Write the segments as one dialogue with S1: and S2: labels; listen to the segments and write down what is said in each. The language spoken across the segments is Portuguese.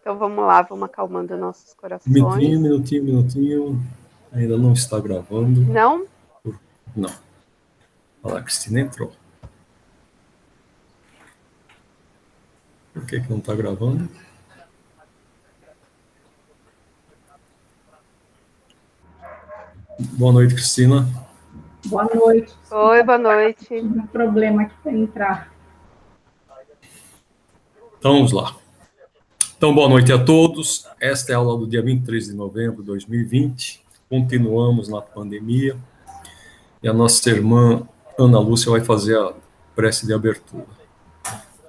S1: Então vamos lá, vamos acalmando nossos corações.
S2: Minutinho. Ainda não está gravando.
S1: Não?
S2: Não. Olha lá, a Cristina entrou. Por que não está gravando? Boa noite, Cristina.
S3: Boa noite.
S1: Oi, boa noite.
S3: Tive um problema aqui para entrar.
S2: Então, vamos lá. Então, boa noite a todos. Esta é a aula do dia 23 de novembro de 2020. Continuamos na pandemia. E a nossa irmã Ana Lúcia vai fazer a prece de abertura.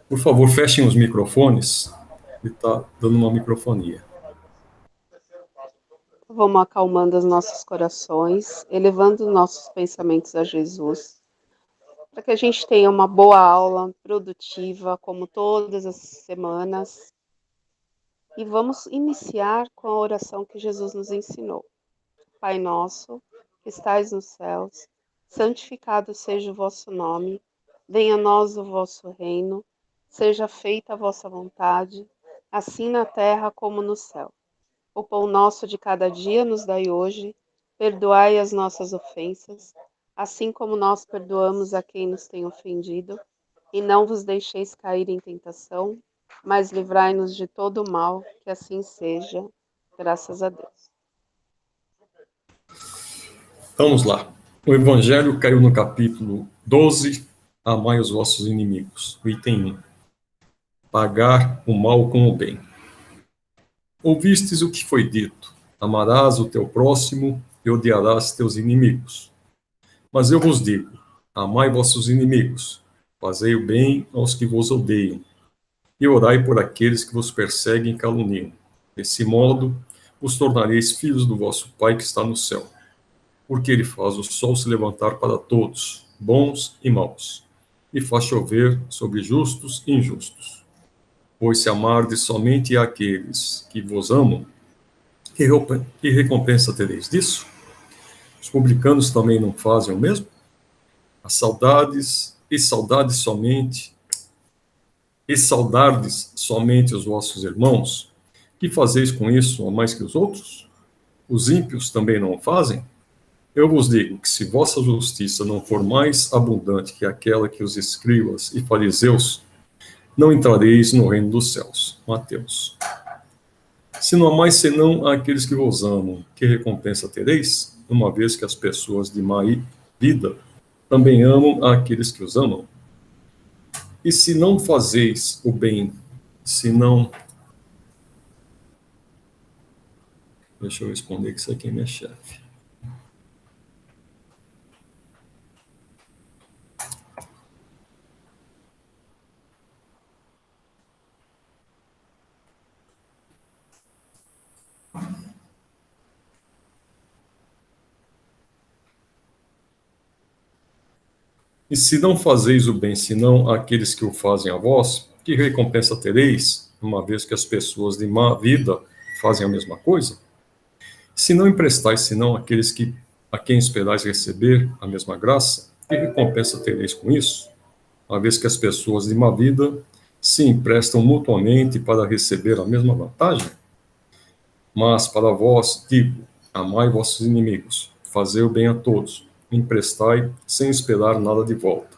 S2: Por favor, fechem os microfones. Ele está dando uma microfonia.
S1: Vamos acalmando os nossos corações, elevando nossos pensamentos a Jesus, para que a gente tenha uma boa aula, produtiva, como todas as semanas. E vamos iniciar com a oração que Jesus nos ensinou. Pai nosso, que estais nos céus, santificado seja o vosso nome, venha a nós o vosso reino, seja feita a vossa vontade, assim na terra como no céu. O pão nosso de cada dia nos dai hoje, perdoai as nossas ofensas, assim como nós perdoamos a quem nos tem ofendido, e não vos deixeis cair em tentação, mas livrai-nos de todo o mal, que assim seja, graças a Deus.
S2: Vamos lá. O Evangelho caiu no capítulo 12, amai os vossos inimigos. O item 1. Pagar o mal com o bem. Ouvistes o que foi dito, amarás o teu próximo e odiarás teus inimigos. Mas eu vos digo, amai vossos inimigos, fazei o bem aos que vos odeiam, e orai por aqueles que vos perseguem e caluniam. Desse modo, vos tornareis filhos do vosso Pai que está no céu, porque ele faz o sol se levantar para todos, bons e maus, e faz chover sobre justos e injustos. Pois se amardes somente àqueles que vos amam, que recompensa tereis disso? Os publicanos também não fazem o mesmo? Saudardes somente os vossos irmãos? Que fazeis com isso a mais que os outros? Os ímpios também não o fazem? Eu vos digo que se vossa justiça não for mais abundante que aquela que os escribas e fariseus, não entrareis no reino dos céus. Mateus. Se não amais senão aqueles que vos amam, que recompensa tereis, uma vez que as pessoas de má vida também amam aqueles que os amam? E se não fazeis o bem, Deixa eu responder que isso aqui é minha chefe. E se não fazeis o bem, senão aqueles que o fazem a vós, que recompensa tereis, uma vez que as pessoas de má vida fazem a mesma coisa? Se não emprestais, senão aqueles a quem esperais receber a mesma graça, que recompensa tereis com isso? Uma vez que as pessoas de má vida se emprestam mutuamente para receber a mesma vantagem? Mas para vós digo, amai vossos inimigos, fazei o bem a todos, emprestai sem esperar nada de volta.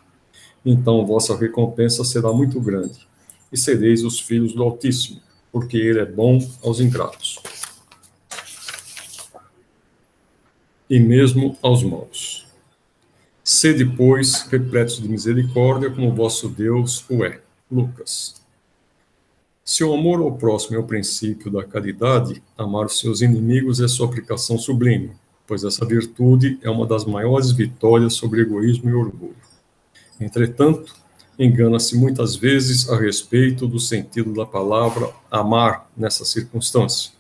S2: Então vossa recompensa será muito grande, e sereis os filhos do Altíssimo, porque ele é bom aos ingratos, e mesmo aos maus. Sede, pois, repletos de misericórdia, como vosso Deus o é. Lucas. Se o amor ao próximo é o princípio da caridade, amar os seus inimigos é sua aplicação sublime, pois essa virtude é uma das maiores vitórias sobre egoísmo e orgulho. Entretanto, engana-se muitas vezes a respeito do sentido da palavra amar nessa circunstância.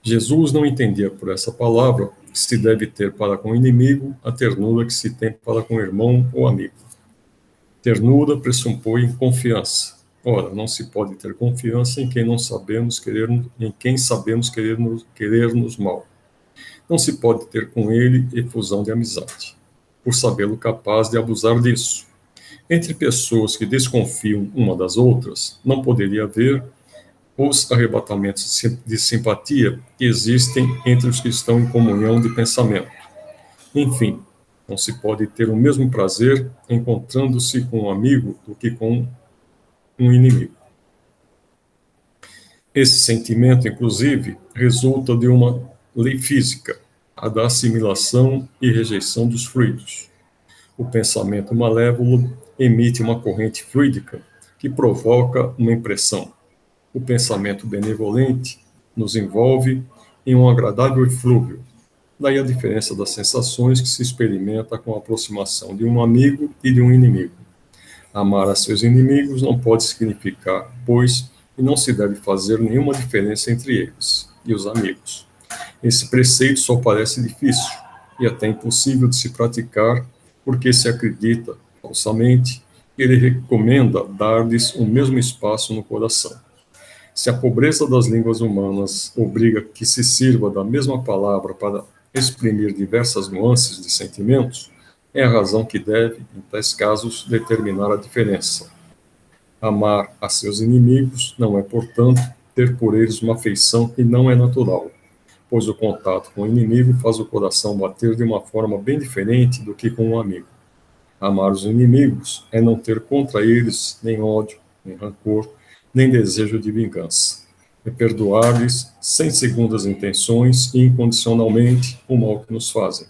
S2: Jesus não entendia por essa palavra que se deve ter para com o inimigo a ternura que se tem para com o irmão ou amigo. Ternura pressupõe confiança. Ora, não se pode ter confiança em quem sabemos querer-nos mal. Não se pode ter com ele efusão de amizade, por sabê-lo capaz de abusar disso. Entre pessoas que desconfiam uma das outras, não poderia haver os arrebatamentos de simpatia que existem entre os que estão em comunhão de pensamento. Enfim, não se pode ter o mesmo prazer encontrando-se com um amigo do que com um inimigo. Esse sentimento, inclusive, resulta de uma lei física, a da assimilação e rejeição dos fluidos. O pensamento malévolo emite uma corrente fluídica que provoca uma impressão. O pensamento benevolente nos envolve em um agradável eflúvio. Daí a diferença das sensações que se experimenta com a aproximação de um amigo e de um inimigo. Amar a seus inimigos não pode significar, pois, e não se deve fazer nenhuma diferença entre eles e os amigos. Esse preceito só parece difícil e até impossível de se praticar, porque se acredita, falsamente, que ele recomenda dar-lhes o mesmo espaço no coração. Se a pobreza das línguas humanas obriga que se sirva da mesma palavra para exprimir diversas nuances de sentimentos, é a razão que deve, em tais casos, determinar a diferença. Amar a seus inimigos não é, portanto, ter por eles uma afeição que não é natural, pois o contato com o inimigo faz o coração bater de uma forma bem diferente do que com um amigo. Amar os inimigos é não ter contra eles nem ódio, nem rancor, nem desejo de vingança. É perdoar-lhes sem segundas intenções e incondicionalmente o mal que nos fazem.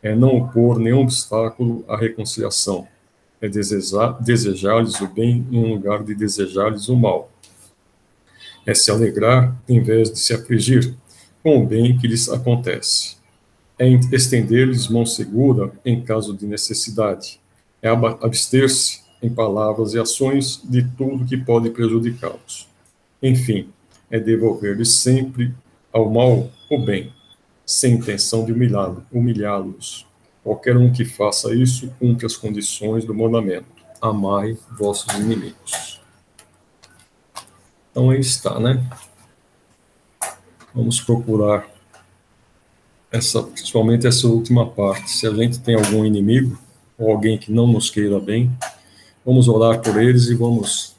S2: É não opor nenhum obstáculo à reconciliação. É desejar-lhes o bem em lugar de desejar-lhes o mal. É se alegrar em vez de se afligir com o bem que lhes acontece. É estender-lhes mão segura em caso de necessidade. É abster-se em palavras e ações de tudo que pode prejudicá-los. Enfim, é devolver-lhes sempre ao mal o bem, sem intenção de humilhá-los. Qualquer um que faça isso cumpre as condições do mandamento. Amai vossos inimigos. Então aí está, né? Vamos procurar principalmente essa última parte. Se a gente tem algum inimigo ou alguém que não nos queira bem, vamos orar por eles e vamos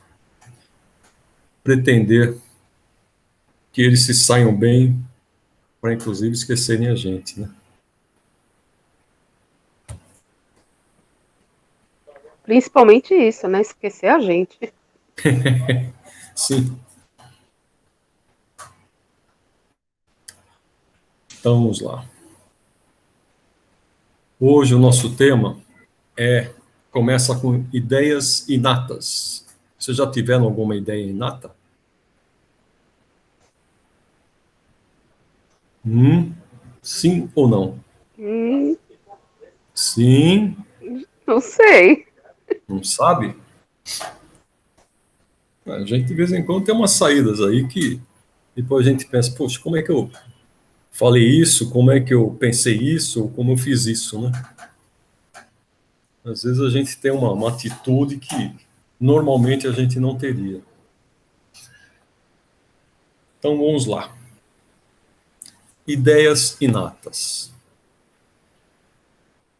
S2: pretender que eles se saiam bem, para inclusive esquecerem a gente, né?
S1: Principalmente isso, né? Esquecer a gente.
S2: Sim. Então, vamos lá. Hoje o nosso tema começa com ideias inatas. Vocês já tiveram alguma ideia inata? Sim ou não? Sim.
S1: Não sei.
S2: Não sabe? A gente, de vez em quando, tem umas saídas aí que depois a gente pensa, poxa, como é que eu falei isso? Como é que eu pensei isso? Ou como eu fiz isso, né? Às vezes a gente tem uma atitude que normalmente a gente não teria. Então, vamos lá. Ideias inatas.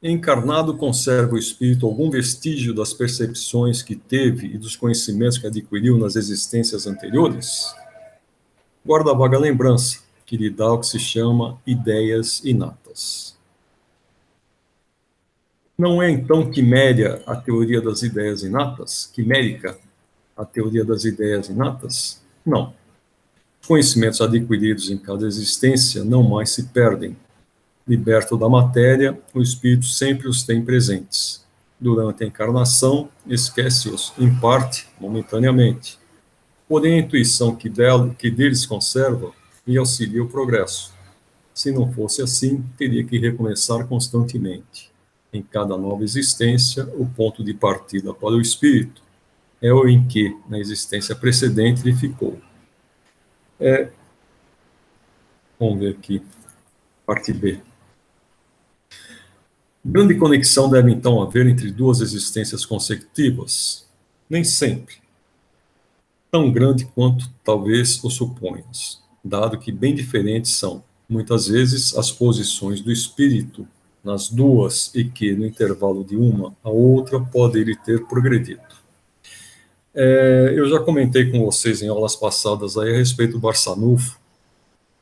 S2: Encarnado, conserva o espírito algum vestígio das percepções que teve e dos conhecimentos que adquiriu nas existências anteriores? Guarda a vaga lembrança, que lhe dá o que se chama ideias inatas. Não é então quiméria a teoria das ideias inatas? Quimérica a teoria das ideias inatas? Não. Os conhecimentos adquiridos em cada existência não mais se perdem. Liberto da matéria, o espírito sempre os tem presentes. Durante a encarnação, esquece-os, em parte, momentaneamente. Porém, a intuição que deles conserva lhe auxilia o progresso. Se não fosse assim, teria que recomeçar constantemente. Em cada nova existência, o ponto de partida para o espírito é o em que, na existência precedente, ele ficou. Vamos ver aqui, parte B. Grande conexão deve então haver entre duas existências consecutivas? Nem sempre. Tão grande quanto talvez o suponhas, dado que bem diferentes são, muitas vezes, as posições do espírito nas duas e que, no intervalo de uma a outra, pode ele ter progredido. Eu já comentei com vocês em aulas passadas aí a respeito do Barçanufo,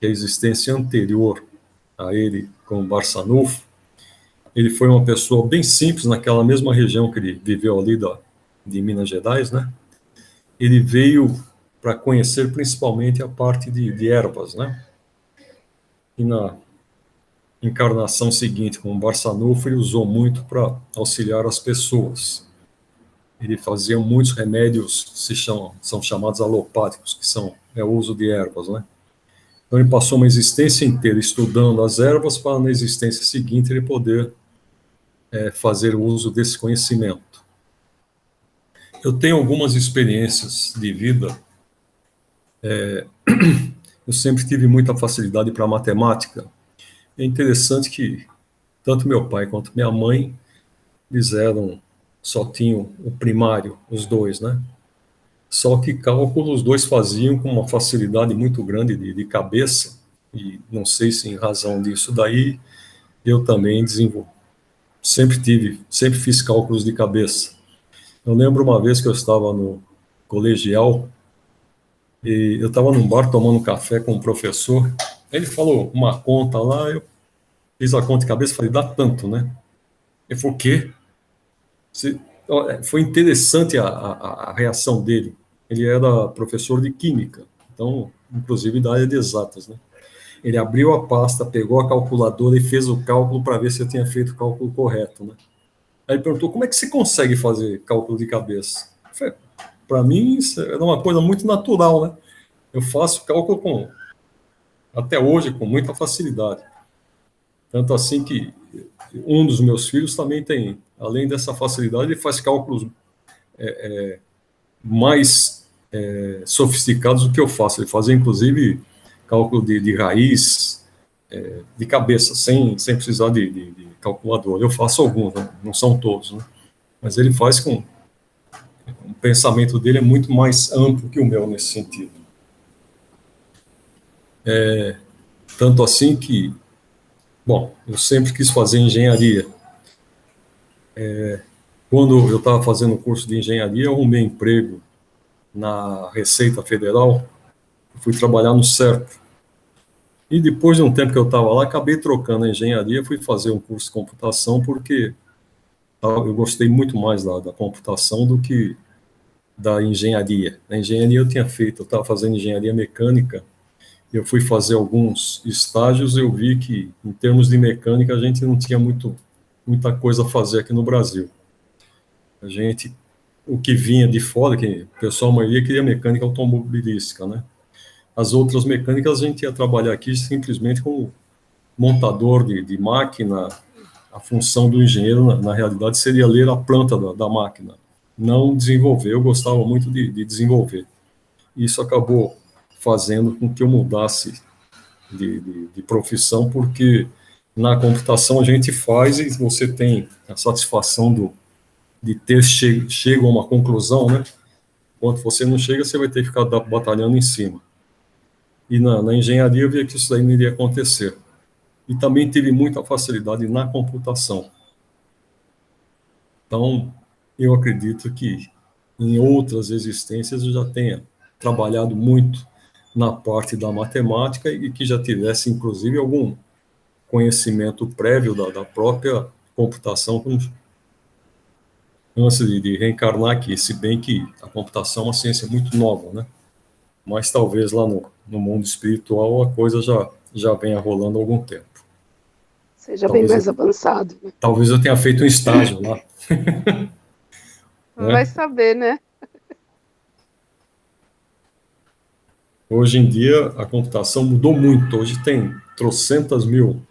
S2: que a existência anterior a ele como Barçanufo, ele foi uma pessoa bem simples naquela mesma região que ele viveu ali de Minas Gerais, né? Ele veio para conhecer principalmente a parte de ervas, né? E na encarnação seguinte, como Barçanufo, ele usou muito para auxiliar as pessoas. Ele fazia muitos remédios, são chamados alopáticos, que são o uso de ervas, né? Então ele passou uma existência inteira estudando as ervas para na existência seguinte ele poder fazer uso desse conhecimento. Eu tenho algumas experiências de vida. Eu sempre tive muita facilidade para matemática. É interessante que tanto meu pai quanto minha mãe, só tinham o primário, os dois, né? Só que cálculo os dois faziam com uma facilidade muito grande de cabeça, e não sei se em razão disso daí, eu também sempre fiz cálculos de cabeça. Eu lembro uma vez que eu estava no colegial, e eu estava num bar tomando café com um professor, ele falou uma conta lá, eu fiz a conta de cabeça e falei, dá tanto, né? Ele falou, o quê? Foi interessante a reação dele. Ele era professor de química, então, inclusive da área de exatas, né? Ele abriu a pasta, pegou a calculadora e fez o cálculo para ver se eu tinha feito o cálculo correto, né? Aí ele perguntou, como é que você consegue fazer cálculo de cabeça? Para mim, isso era uma coisa muito natural, né? Eu faço cálculo até hoje com muita facilidade. Tanto assim que um dos meus filhos também tem, além dessa facilidade, ele faz cálculos mais sofisticados do que eu faço. Ele fazia, inclusive, cálculo de raiz, de cabeça, sem precisar de calculador. Eu faço alguns, né? Não são todos, né? Mas ele faz com... O pensamento dele é muito mais amplo que o meu nesse sentido. Tanto assim que, bom, eu sempre quis fazer engenharia. Quando eu estava fazendo o curso de engenharia, eu arrumei emprego na Receita Federal, fui trabalhar no CERP. E depois de um tempo que eu estava lá, acabei trocando a engenharia, fui fazer um curso de computação, porque eu gostei muito mais da computação do que da engenharia. Na engenharia eu estava fazendo engenharia mecânica, eu fui fazer alguns estágios, eu vi que, em termos de mecânica, a gente não tinha muita coisa a fazer aqui no Brasil. O que vinha de fora, que o pessoal, a maioria, queria mecânica automobilística, né? As outras mecânicas, a gente ia trabalhar aqui simplesmente como montador de máquina. A função do engenheiro, na realidade, seria ler a planta da máquina, não desenvolver. Eu gostava muito de desenvolver. Isso acabou fazendo com que eu mudasse de profissão, porque na computação a gente faz e você tem a satisfação de ter chego a uma conclusão, né? Enquanto você não chega, você vai ter que ficar batalhando em cima. E na engenharia eu via que isso daí não iria acontecer. E também tive muita facilidade na computação. Então, eu acredito que em outras existências eu já tenha trabalhado muito na parte da matemática e que já tivesse, inclusive, algum conhecimento prévio da própria computação antes de reencarnar aqui, se bem que a computação é uma ciência muito nova, né? Mas talvez lá no mundo espiritual a coisa já venha rolando há algum tempo.
S1: Seja bem mais avançado. Né?
S2: Talvez eu tenha feito um estágio lá.
S1: Vai saber, né?
S2: Hoje em dia, a computação mudou muito. Hoje tem trocentas mil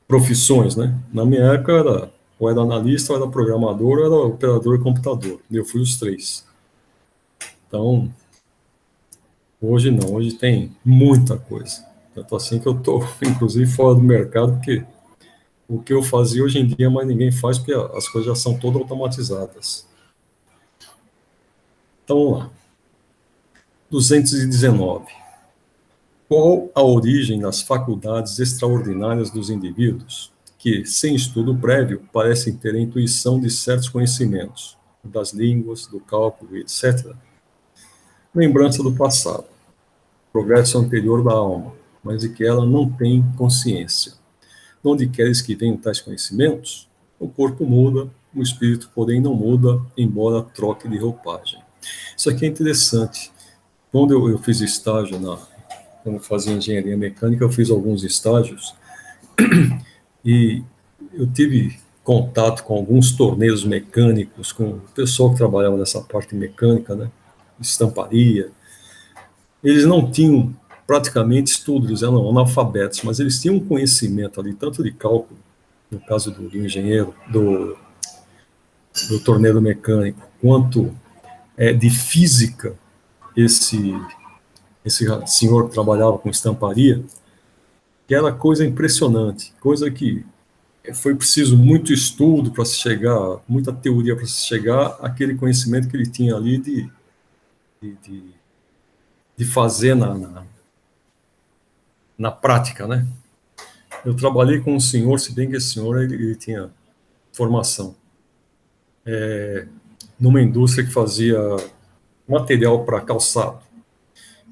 S2: profissões, né? Na minha época, ou era analista, ou era programador, ou era operador de computador. Eu fui os três. Então, hoje não. Hoje tem muita coisa. Tanto assim que eu estou, inclusive, fora do mercado, porque o que eu fazia hoje em dia, mais ninguém faz, porque as coisas já são todas automatizadas. Então, vamos lá. 219. Qual a origem das faculdades extraordinárias dos indivíduos que, sem estudo prévio, parecem ter a intuição de certos conhecimentos, das línguas, do cálculo, etc.? Lembrança do passado, progresso anterior da alma, mas de que ela não tem consciência. De onde queres que venham tais conhecimentos? O corpo muda, o espírito, porém, não muda, embora troque de roupagem. Isso aqui é interessante. Quando eu fiz estágio quando eu fazia engenharia mecânica, eu fiz alguns estágios e eu tive contato com alguns torneios mecânicos, com o pessoal que trabalhava nessa parte mecânica, né, estamparia. Eles não tinham praticamente estudo, eles eram analfabetos, mas eles tinham um conhecimento ali, tanto de cálculo, no caso do engenheiro, do torneiro mecânico, quanto de física, esse senhor que trabalhava com estamparia, que era coisa impressionante, coisa que foi preciso muito estudo para se chegar, muita teoria para se chegar àquele conhecimento que ele tinha ali de fazer na prática, né? Eu trabalhei com um senhor, se bem que esse senhor ele tinha formação numa indústria que fazia material para calçado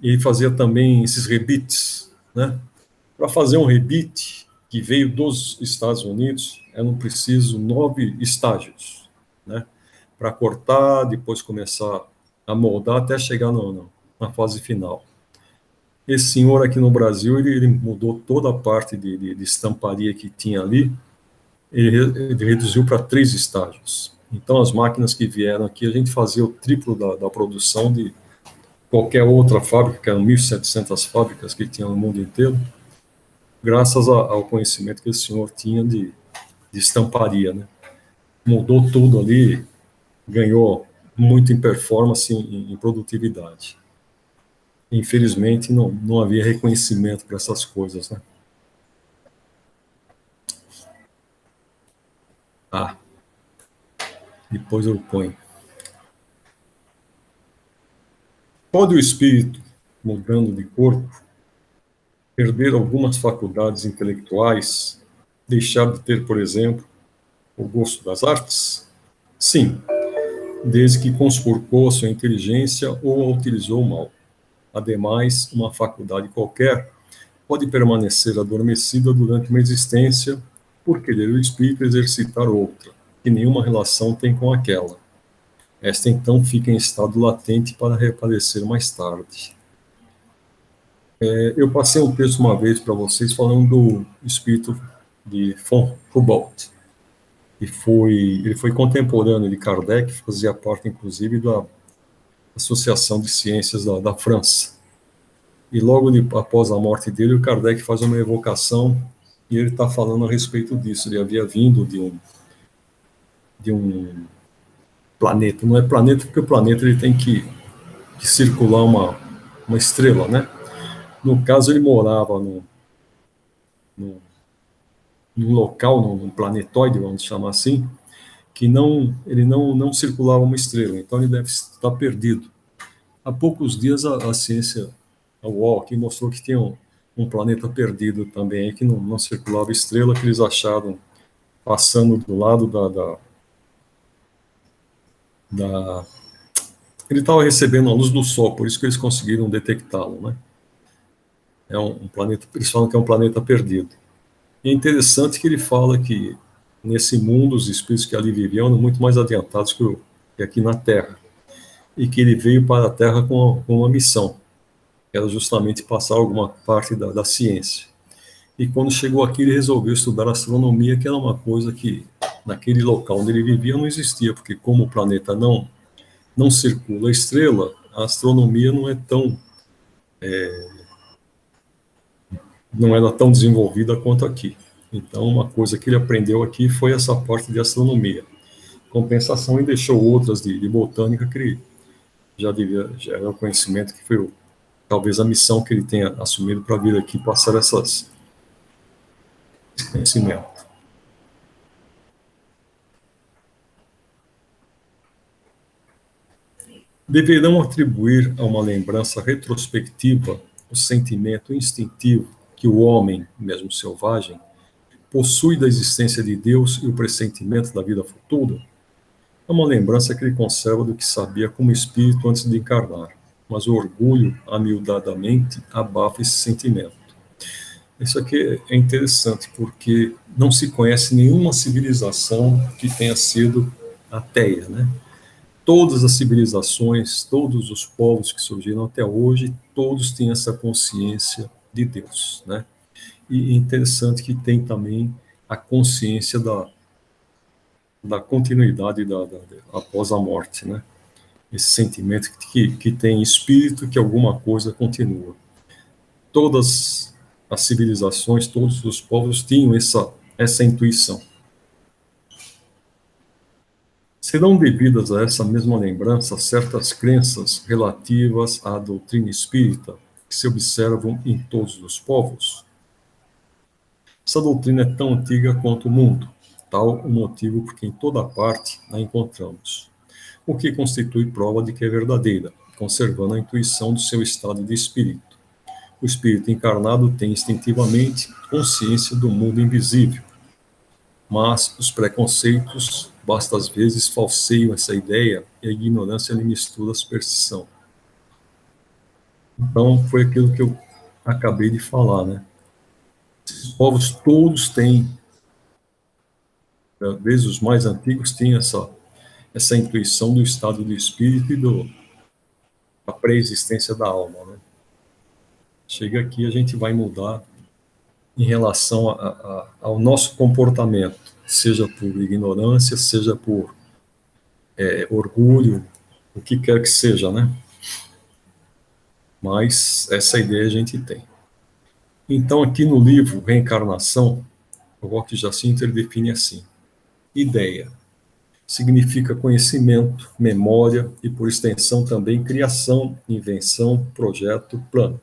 S2: e fazia também esses rebites, né? Para fazer um rebite que veio dos Estados Unidos, eram preciso 9 estágios, né? Para cortar, depois começar a moldar até chegar na fase final. Esse senhor aqui no Brasil, ele mudou toda a parte de estamparia que tinha ali, ele reduziu para 3 estágios. Então, as máquinas que vieram aqui, a gente fazia o triplo da produção de qualquer outra fábrica, que eram 1.700 fábricas que tinham no mundo inteiro, graças ao conhecimento que esse senhor tinha de estamparia, né? Mudou tudo ali, ganhou muito em performance, em produtividade. Infelizmente, não havia reconhecimento para essas coisas, né? Depois eu ponho. Pode o espírito, mudando de corpo, perder algumas faculdades intelectuais, deixar de ter, por exemplo, o gosto das artes? Sim, desde que conspurcou a sua inteligência ou a utilizou mal. Ademais, uma faculdade qualquer pode permanecer adormecida durante uma existência por querer o espírito exercitar outra, que nenhuma relação tem com aquela. Esta então fica em estado latente para reaparecer mais tarde. Eu passei um texto uma vez para vocês falando do espírito de von Humboldt. Ele foi contemporâneo de Kardec, fazia parte inclusive da Associação de Ciências da França. E logo após a morte dele, o Kardec faz uma evocação e ele está falando a respeito disso. Ele havia vindo de um planeta. Não é planeta porque o planeta ele tem que circular uma estrela, né? No caso, ele morava num local, num planetóide, vamos chamar assim, que ele não circulava uma estrela, então ele deve estar perdido. Há poucos dias a ciência, a UOL, aqui mostrou que tinha um planeta perdido também, que não circulava estrela, que eles acharam passando do lado ele estava recebendo a luz do Sol, por isso que eles conseguiram detectá-lo, né? É um planeta, eles falam que é um planeta perdido. E é interessante que ele fala que nesse mundo os espíritos que ali viviam eram muito mais adiantados que aqui na Terra, e que ele veio para a Terra com uma missão, que era justamente passar alguma parte da ciência. E quando chegou aqui, ele resolveu estudar astronomia, que era uma coisa que naquele local onde ele vivia não existia, porque como o planeta não circula a estrela, a astronomia não era tão desenvolvida quanto aqui. Então, uma coisa que ele aprendeu aqui foi essa parte de astronomia. Compensação, ele deixou outras de botânica que ele já era o conhecimento que foi talvez a missão que ele tenha assumido para vir aqui passar esse conhecimento. Deverão atribuir a uma lembrança retrospectiva o sentimento instintivo que o homem, mesmo selvagem, possui da existência de Deus e o pressentimento da vida futura, é uma lembrança que ele conserva do que sabia como espírito antes de encarnar, mas o orgulho, amiudadamente, abafa esse sentimento. Isso aqui é interessante, porque não se conhece nenhuma civilização que tenha sido ateia, né? Todas as civilizações, todos os povos que surgiram até hoje, todos têm essa consciência de Deus, né? E é interessante que tem também a consciência da continuidade após a morte, né? Esse sentimento que tem espírito, que alguma coisa continua. Todas as civilizações, todos os povos tinham essa intuição. Serão devidas a essa mesma lembrança certas crenças relativas à doutrina espírita que se observam em todos os povos? Essa doutrina é tão antiga quanto o mundo, tal o motivo por que em toda parte a encontramos, o que constitui prova de que é verdadeira, conservando a intuição do seu estado de espírito. O espírito encarnado tem instintivamente consciência do mundo invisível, mas os preconceitos, basta às vezes, falseiam essa ideia e a ignorância lhe mistura a superstição. Então, foi aquilo que eu acabei de falar, né? Esses povos todos têm, desde os mais antigos, têm essa intuição do estado do espírito e da pré-existência da alma, né? Chega aqui, a gente vai mudar em relação ao nosso comportamento, seja por ignorância, seja por orgulho, o que quer que seja, né? Mas essa ideia a gente tem. Então, aqui no livro Reencarnação, o Roque Jacinto ele define assim: ideia significa conhecimento, memória e, por extensão, também criação, invenção, projeto, plano.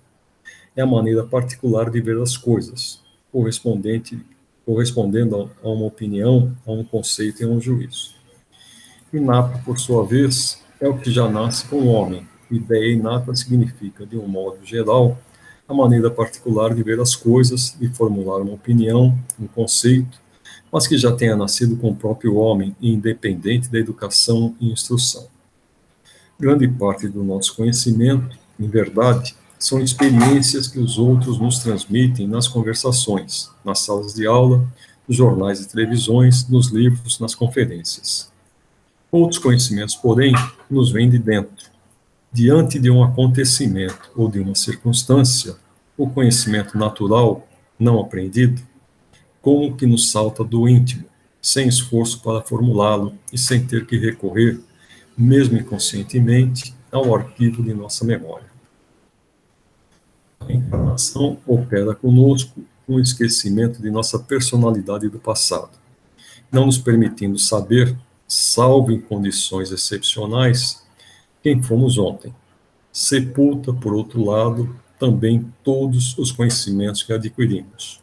S2: É a maneira particular de ver as coisas, correspondendo a uma opinião, a um conceito e a um juízo. Inato, por sua vez, é o que já nasce com o homem. Ideia inata significa, de um modo geral, a maneira particular de ver as coisas, de formular uma opinião, um conceito, mas que já tenha nascido com o próprio homem, independente da educação e instrução. Grande parte do nosso conhecimento, em verdade, são experiências que os outros nos transmitem nas conversações, nas salas de aula, nos jornais e televisões, nos livros, nas conferências. Outros conhecimentos, porém, nos vêm de dentro. Diante de um acontecimento ou de uma circunstância, o conhecimento natural, não aprendido, como que nos salta do íntimo, sem esforço para formulá-lo e sem ter que recorrer, mesmo inconscientemente, ao arquivo de nossa memória. A encarnação opera conosco um esquecimento de nossa personalidade do passado, não nos permitindo saber, salvo em condições excepcionais, quem fomos ontem. Sepulta, por outro lado, também todos os conhecimentos que adquirimos,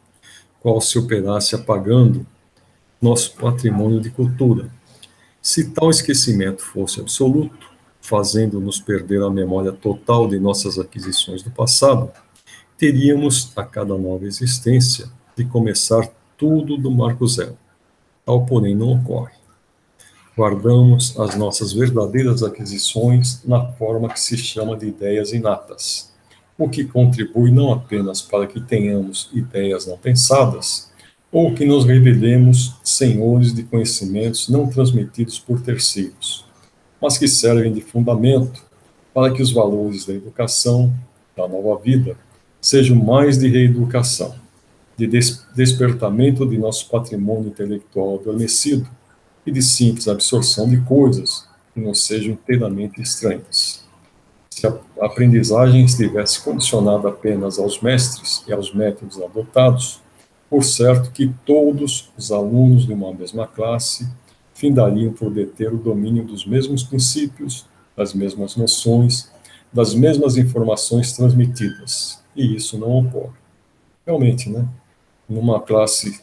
S2: qual se operasse apagando nosso patrimônio de cultura. Se tal esquecimento fosse absoluto, fazendo-nos perder a memória total de nossas aquisições do passado, teríamos, a cada nova existência, de começar tudo do marco zero. Tal, porém, não ocorre. Guardamos as nossas verdadeiras aquisições na forma que se chama de ideias inatas, o que contribui não apenas para que tenhamos ideias não pensadas, ou que nos revelemos senhores de conhecimentos não transmitidos por terceiros, mas que servem de fundamento para que os valores da educação, da nova vida, sejam mais de reeducação, de despertamento de nosso patrimônio intelectual adormecido e de simples absorção de coisas que nos sejam inteiramente estranhas. Se a aprendizagem estivesse condicionada apenas aos mestres e aos métodos adotados, por certo que todos os alunos de uma mesma classe findariam por deter o domínio dos mesmos princípios, das mesmas noções, das mesmas informações transmitidas. E isso não ocorre. Realmente, né? Numa classe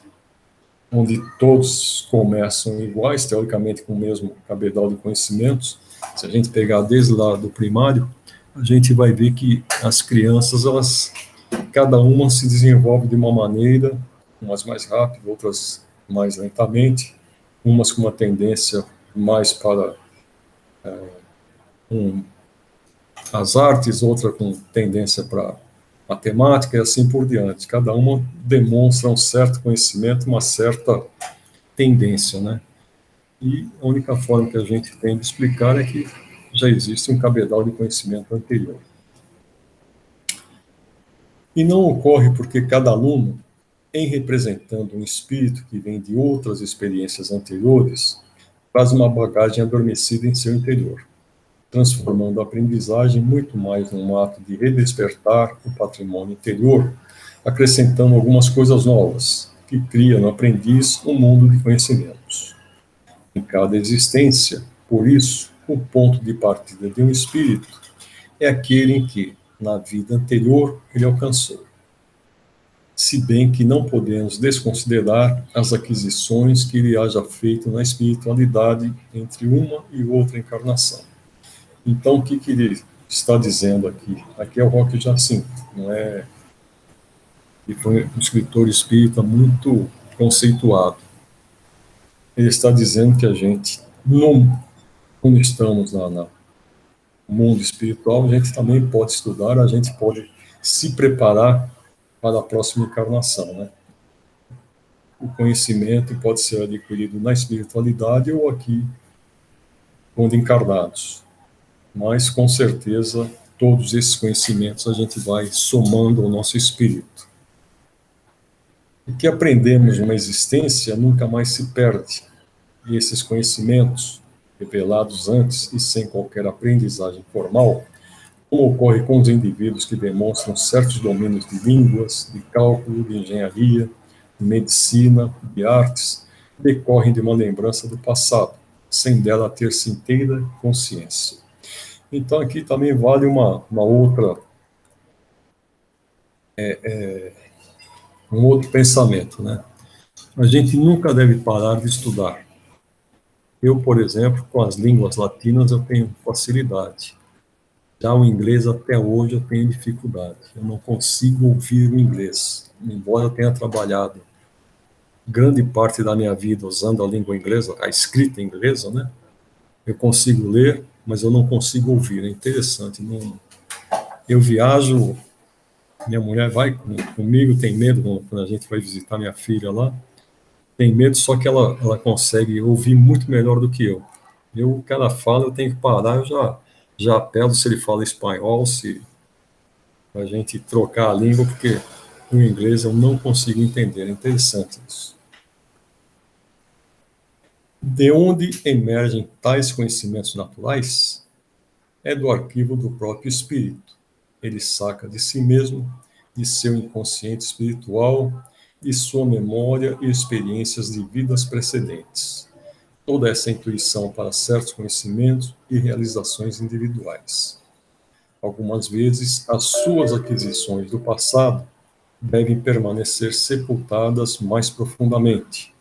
S2: onde todos começam iguais, teoricamente com o mesmo cabedal de conhecimentos, se a gente pegar desde lá do primário, a gente vai ver que as crianças, cada uma se desenvolve de uma maneira, umas mais rápido, outras mais lentamente, umas com uma tendência mais para as artes, outra com tendência para matemática e assim por diante. Cada uma demonstra um certo conhecimento, uma certa tendência, né? E a única forma que a gente tem de explicar é que já existe um cabedal de conhecimento anterior. E não ocorre porque cada aluno, em representando um espírito que vem de outras experiências anteriores, traz uma bagagem adormecida em seu interior, transformando a aprendizagem muito mais num ato de redespertar o patrimônio interior, acrescentando algumas coisas novas, que cria no aprendiz um mundo de conhecimentos. Em cada existência, por isso, o ponto de partida de um espírito é aquele em que, na vida anterior, ele alcançou. Se bem que não podemos desconsiderar as aquisições que ele haja feito na espiritualidade entre uma e outra encarnação. Então, o que ele está dizendo aqui? Aqui é o Roque Jacinto, não é? Ele foi um escritor espírita muito conceituado. Ele está dizendo que a gente, quando estamos no mundo espiritual, a gente também pode estudar, a gente pode se preparar para a próxima encarnação, né? O conhecimento pode ser adquirido na espiritualidade ou aqui, quando encarnados. Mas, com certeza, todos esses conhecimentos a gente vai somando ao nosso espírito. O que aprendemos numa existência nunca mais se perde. E esses conhecimentos, revelados antes e sem qualquer aprendizagem formal, como ocorre com os indivíduos que demonstram certos domínios de línguas, de cálculo, de engenharia, de medicina, de artes, decorrem de uma lembrança do passado, sem dela ter-se inteira consciência. Então, aqui também vale uma outra, um outro pensamento, né? A gente nunca deve parar de estudar. Eu, por exemplo, com as línguas latinas, eu tenho facilidade. Já o inglês, até hoje, eu tenho dificuldade. Eu não consigo ouvir o inglês, embora eu tenha trabalhado grande parte da minha vida usando a língua inglesa, a escrita inglesa, né? Eu consigo ler, mas eu não consigo ouvir. É interessante. Não... Eu viajo, minha mulher vai comigo, tem medo quando a gente vai visitar minha filha lá, tem medo, só que ela consegue ouvir muito melhor do que eu. O que ela fala, eu tenho que parar, eu já apelo se ele fala espanhol, se a gente trocar a língua, porque o inglês eu não consigo entender. É interessante isso. De onde emergem tais conhecimentos naturais? É do arquivo do próprio espírito. Ele saca de si mesmo, de seu inconsciente espiritual, de sua memória e experiências de vidas precedentes. Toda essa intuição para certos conhecimentos e realizações individuais. Algumas vezes, as suas aquisições do passado devem permanecer sepultadas mais profundamente,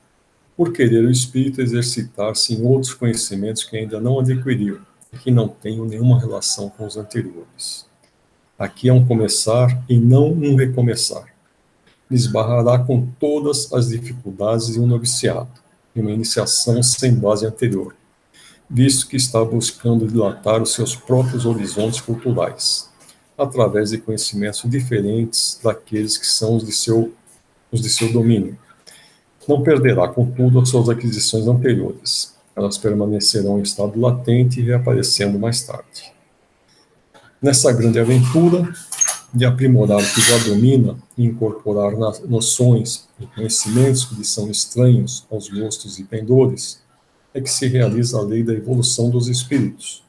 S2: por querer o espírito exercitar-se em outros conhecimentos que ainda não adquiriu e que não tenham nenhuma relação com os anteriores. Aqui é um começar e não um recomeçar. Esbarrará com todas as dificuldades de um noviciado, de uma iniciação sem base anterior, visto que está buscando dilatar os seus próprios horizontes culturais, através de conhecimentos diferentes daqueles que são os de seu domínio. Não perderá, contudo, as suas aquisições anteriores. Elas permanecerão em estado latente e reaparecendo mais tarde. Nessa grande aventura de aprimorar o que já domina e incorporar noções e conhecimentos que lhe são estranhos aos gostos e pendores, é que se realiza a lei da evolução dos espíritos,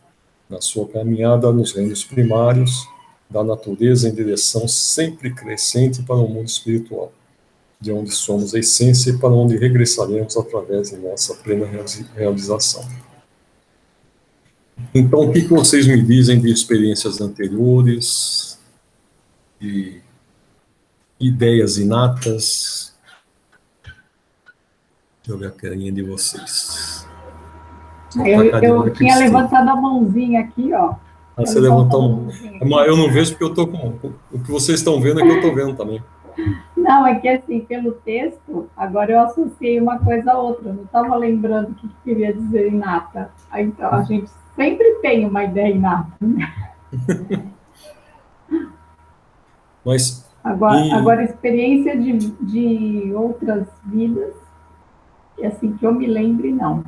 S2: na sua caminhada nos reinos primários, da natureza em direção sempre crescente para o mundo espiritual, de onde somos a essência e para onde regressaremos através de nossa plena realização. Então, o que vocês me dizem de experiências anteriores, de ideias inatas? Deixa eu ver a carinha de vocês.
S3: Eu tinha levantado a mãozinha aqui, ó.
S2: Você levantou a mão. Mas eu não vejo porque eu estou com... O que vocês estão vendo é que eu estou vendo também.
S3: Não, é que assim, pelo texto, agora eu associei uma coisa a outra. Eu não estava lembrando o que queria dizer inata. Aí, então, a gente sempre tem uma ideia inata, né?
S2: Mas...
S3: Agora experiência de outras vidas, assim, que eu me lembre, não.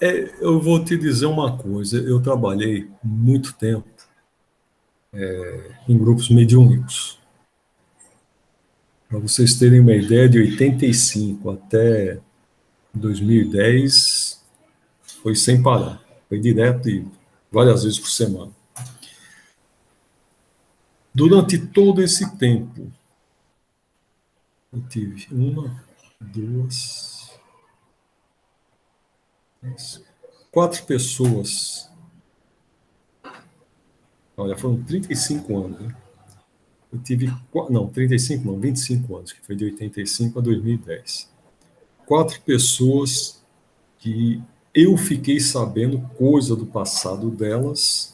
S2: Eu vou te dizer uma coisa. Eu trabalhei muito tempo em grupos mediúnicos. Para vocês terem uma ideia, de 85 até 2010, foi sem parar. Foi direto e várias vezes por semana. Durante todo esse tempo, eu tive uma, duas, três, quatro pessoas. Olha, foram 35 anos, né? Eu tive, não, 35 não, 25 anos, que foi de 85 a 2010. Quatro pessoas que eu fiquei sabendo coisa do passado delas,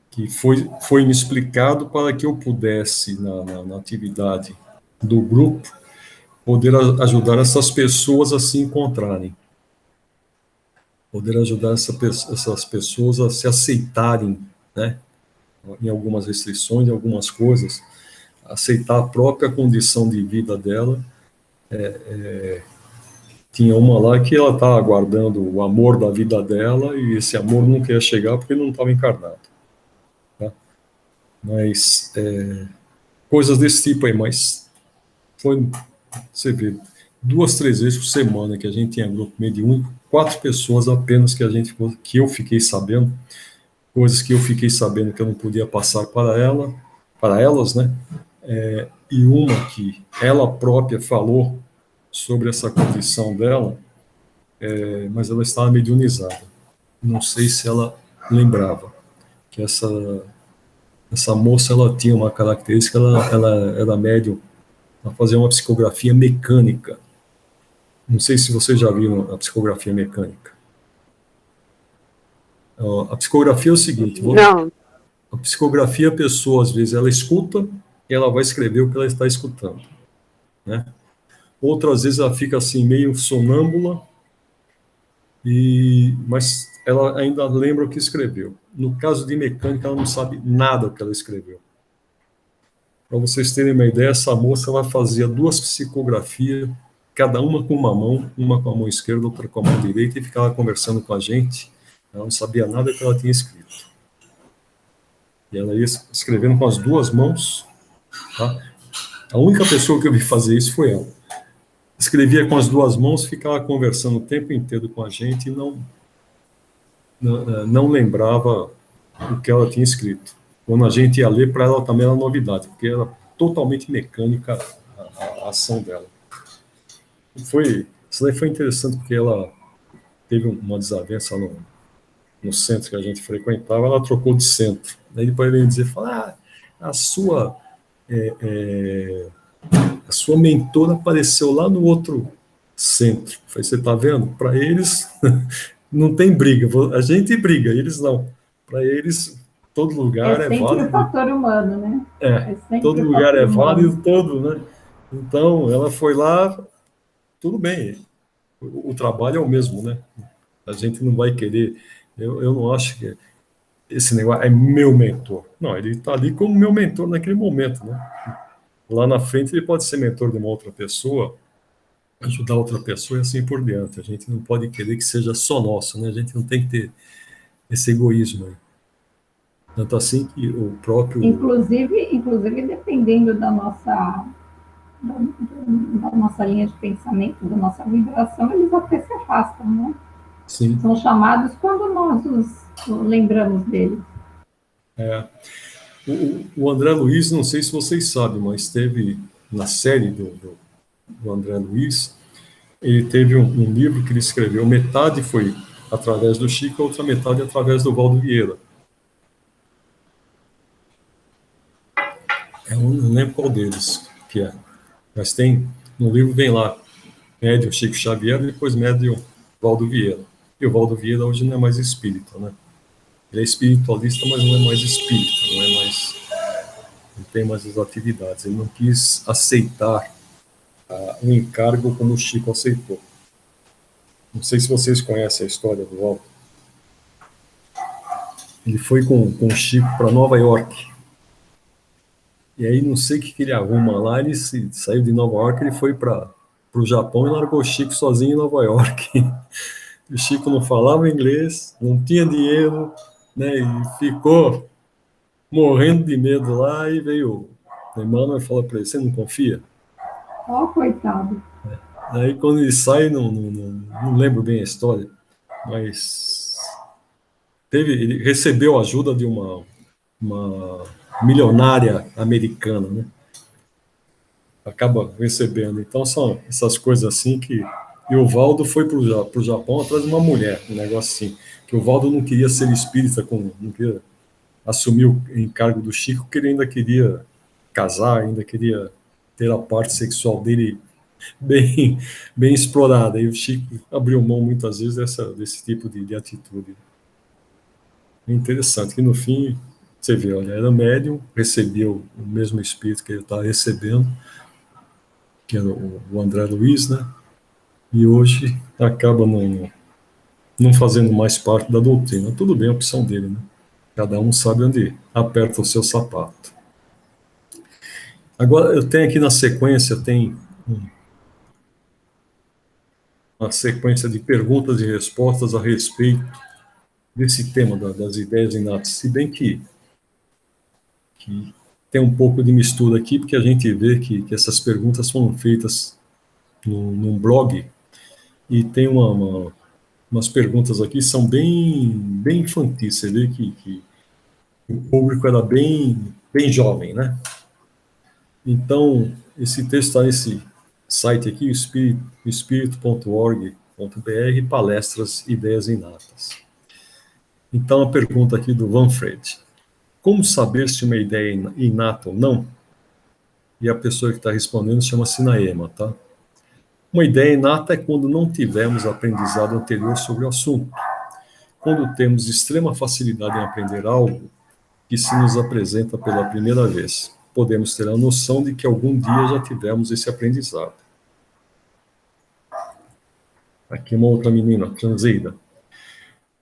S2: que foi me explicado para que eu pudesse, na atividade do grupo, poder ajudar essas pessoas a se encontrarem. Poder ajudar essas pessoas a se aceitarem, né? Em algumas restrições, em algumas coisas, aceitar a própria condição de vida dela. Tinha uma lá que ela estava aguardando o amor da vida dela e esse amor não queria chegar porque ele não estava encarnado. Tá? Mas coisas desse tipo aí, mas foi, você vê, 2, 3 vezes por semana que a gente tinha grupo mediúnico, 4 pessoas apenas que eu fiquei sabendo, coisas que eu fiquei sabendo que eu não podia passar para elas, né? E uma que ela própria falou sobre essa condição dela, mas ela estava mediunizada. Não sei se ela lembrava que essa moça, ela tinha uma característica, ela era médium, ela fazia uma psicografia mecânica. Não sei se vocês já viram a psicografia mecânica. A psicografia é o seguinte:
S1: Não.
S2: a psicografia, a pessoa, às vezes, ela escuta e ela vai escrever o que ela está escutando, né? Outras vezes ela fica assim, meio sonâmbula, mas ela ainda lembra o que escreveu. No caso de mecânica, ela não sabe nada do que ela escreveu. Para vocês terem uma ideia, essa moça ela fazia 2 psicografias, cada uma com uma com a mão esquerda, outra com a mão direita, e ficava conversando com a gente. Ela não sabia nada do que ela tinha escrito. E ela ia escrevendo com as 2 mãos. Tá? A única pessoa que eu vi fazer isso foi ela. Escrevia com as 2 mãos, ficava conversando o tempo inteiro com a gente e não lembrava o que ela tinha escrito. Quando a gente ia ler, para ela também era novidade, porque era totalmente mecânica a ação dela. Isso daí foi interessante, porque ela teve uma desavença no centro que a gente frequentava, ela trocou de centro. Daí depois veio dizer, a sua mentora apareceu lá no outro centro. Eu falei, você está vendo? Para eles não tem briga, a gente briga, eles não. Para eles, todo lugar é válido.
S3: É sempre o fator humano, né?
S2: Todo lugar é válido, né? Então, ela foi lá, tudo bem, o trabalho é o mesmo, né? A gente não vai querer, eu não acho que esse negócio é meu mentor. Não, ele está ali como meu mentor naquele momento, né? Lá na frente ele pode ser mentor de uma outra pessoa, ajudar outra pessoa e assim por diante. A gente não pode querer que seja só nosso, né? A gente não tem que ter esse egoísmo aí. Tanto assim que o próprio...
S3: Inclusive dependendo da nossa linha de pensamento, da nossa vibração, eles até se afastam, né?
S2: Sim.
S3: São chamados quando nós nos lembramos deles.
S2: O André Luiz, não sei se vocês sabem, mas teve na série do André Luiz, ele teve um livro que ele escreveu, metade foi através do Chico, a outra metade através do Valdo Vieira. Eu não lembro qual deles que é, mas no livro vem lá, médium Chico Xavier e depois médium Valdo Vieira. E o Valdo Vieira hoje não é mais espírita, né? Ele é espiritualista, mas não é mais espírita, não tem mais as atividades. Ele não quis aceitar o encargo como o Chico aceitou. Não sei se vocês conhecem a história do Waldo. Ele foi com o Chico para Nova York. E aí, não sei o que ele arruma lá, ele saiu de Nova York, ele foi para o Japão e largou o Chico sozinho em Nova York. O Chico não falava inglês, não tinha dinheiro, né, e ficou morrendo de medo lá, e veio o Emmanuel e falou para ele: você não confia?
S3: Ó, coitado.
S2: Aí quando ele sai, não lembro bem a história, mas ele recebeu ajuda de uma milionária americana, né? Acaba recebendo. Então são essas coisas assim que... E o Valdo foi para o Japão atrás de uma mulher, um negócio assim, que o Valdo não queria ser espírita, não queria assumir o encargo do Chico, porque ele ainda queria casar, ainda queria ter a parte sexual dele bem, bem explorada. E o Chico abriu mão muitas vezes desse tipo de atitude. É interessante que no fim, você vê, olha, era médium, recebia o mesmo espírito que ele estava recebendo, que era o André Luiz, né? E hoje acaba não fazendo mais parte da doutrina. Tudo bem, a opção dele, né? Cada um sabe onde aperta o seu sapato. Agora, eu tenho aqui na sequência, tem uma sequência de perguntas e respostas a respeito desse tema das ideias inatas, se bem que tem um pouco de mistura aqui, porque a gente vê que essas perguntas foram feitas num blog, e tem umas perguntas aqui que são bem infantis. Você vê que o público era bem jovem, né? Então, esse texto está nesse site aqui, o espírito.org.br, palestras, ideias inatas. Então, a pergunta aqui do Vanfred: como saber se uma ideia é inata ou não? E a pessoa que está respondendo chama-se Naema, tá? Uma ideia inata é quando não tivemos aprendizado anterior sobre o assunto. Quando temos extrema facilidade em aprender algo que se nos apresenta pela primeira vez, podemos ter a noção de que algum dia já tivemos esse aprendizado. Aqui uma outra menina, Transeida.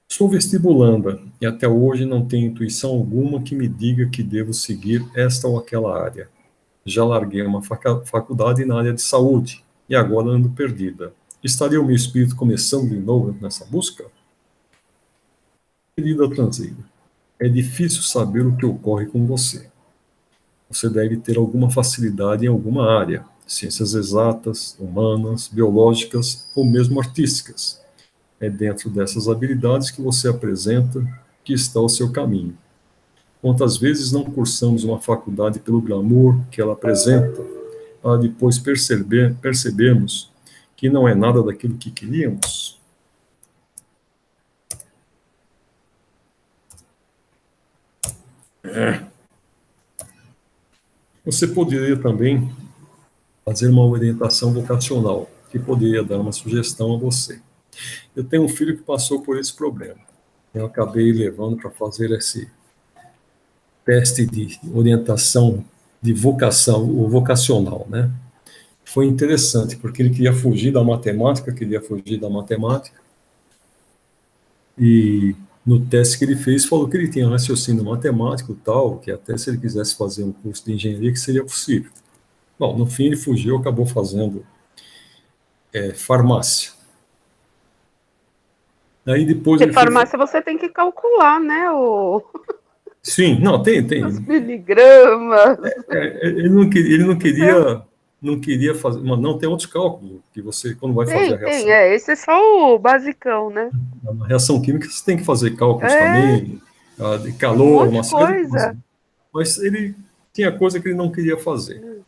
S2: Sou vestibulanda e até hoje não tenho intuição alguma que me diga que devo seguir esta ou aquela área. Já larguei uma faculdade na área de saúde e agora ando perdida. Estaria o meu espírito começando de novo nessa busca? Querida Transeida, é difícil saber o que ocorre com você. Você deve ter alguma facilidade em alguma área, ciências exatas, humanas, biológicas ou mesmo artísticas. É dentro dessas habilidades que você apresenta que está o seu caminho. Quantas vezes não cursamos uma faculdade pelo glamour que ela apresenta, para depois percebermos que não é nada daquilo que queríamos? Você poderia também fazer uma orientação vocacional, que poderia dar uma sugestão a você. Eu tenho um filho que passou por esse problema. Eu acabei levando para fazer esse teste de orientação de vocação, o vocacional, né? Foi interessante, porque ele queria fugir da matemática, e no teste que ele fez, falou que ele tinha raciocínio matemático tal, que até se ele quisesse fazer um curso de engenharia, que seria possível. Bom, no fim ele fugiu, acabou fazendo farmácia. Aí depois
S1: Porque farmácia você tem que calcular, né?
S2: Sim, não, tem.
S1: Os miligramas.
S2: Ele não queria fazer, mas não, tem outros cálculos que você, quando vai fazer a reação.
S1: Esse é só o basicão, né?
S2: Na reação química você tem que fazer cálculos também, de calor,
S1: um monte de coisa.
S2: Mas ele tinha coisa que ele não queria fazer.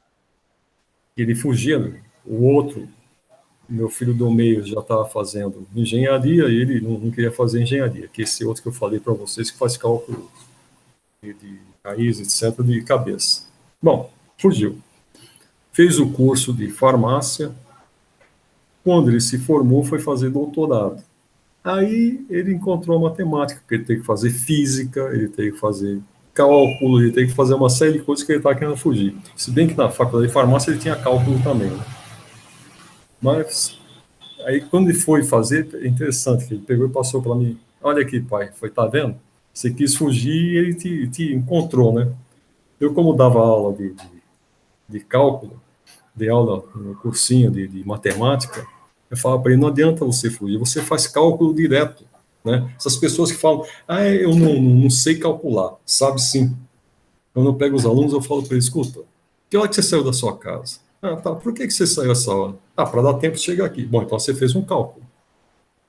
S2: Ele fugia, o outro, meu filho do meio já estava fazendo engenharia, e ele não queria fazer engenharia, que esse outro que eu falei para vocês, que faz cálculo de raiz, etc., de cabeça. Bom, fugiu. Fez o curso de farmácia. Quando ele se formou, foi fazer doutorado. Aí ele encontrou a matemática, porque ele tem que fazer física, ele tem que fazer cálculo, ele tem que fazer uma série de coisas que ele está querendo fugir. Se bem que na faculdade de farmácia ele tinha cálculo também, né? Mas aí quando ele foi fazer, é interessante que ele pegou e passou para mim, olha aqui, pai, foi, tá vendo? Você quis fugir e ele te encontrou, né? Eu, como dava aula de cálculo, de aula no cursinho de matemática, eu falava para ele, não adianta você fugir, você faz cálculo direto, né? Essas pessoas que falam, eu não sei calcular, sabe sim. Quando eu pego os alunos, eu falo para eles, escuta, que hora que você saiu da sua casa? Ah, tá, por que você saiu essa hora? Ah, para dar tempo de chegar aqui. Bom, então você fez um cálculo,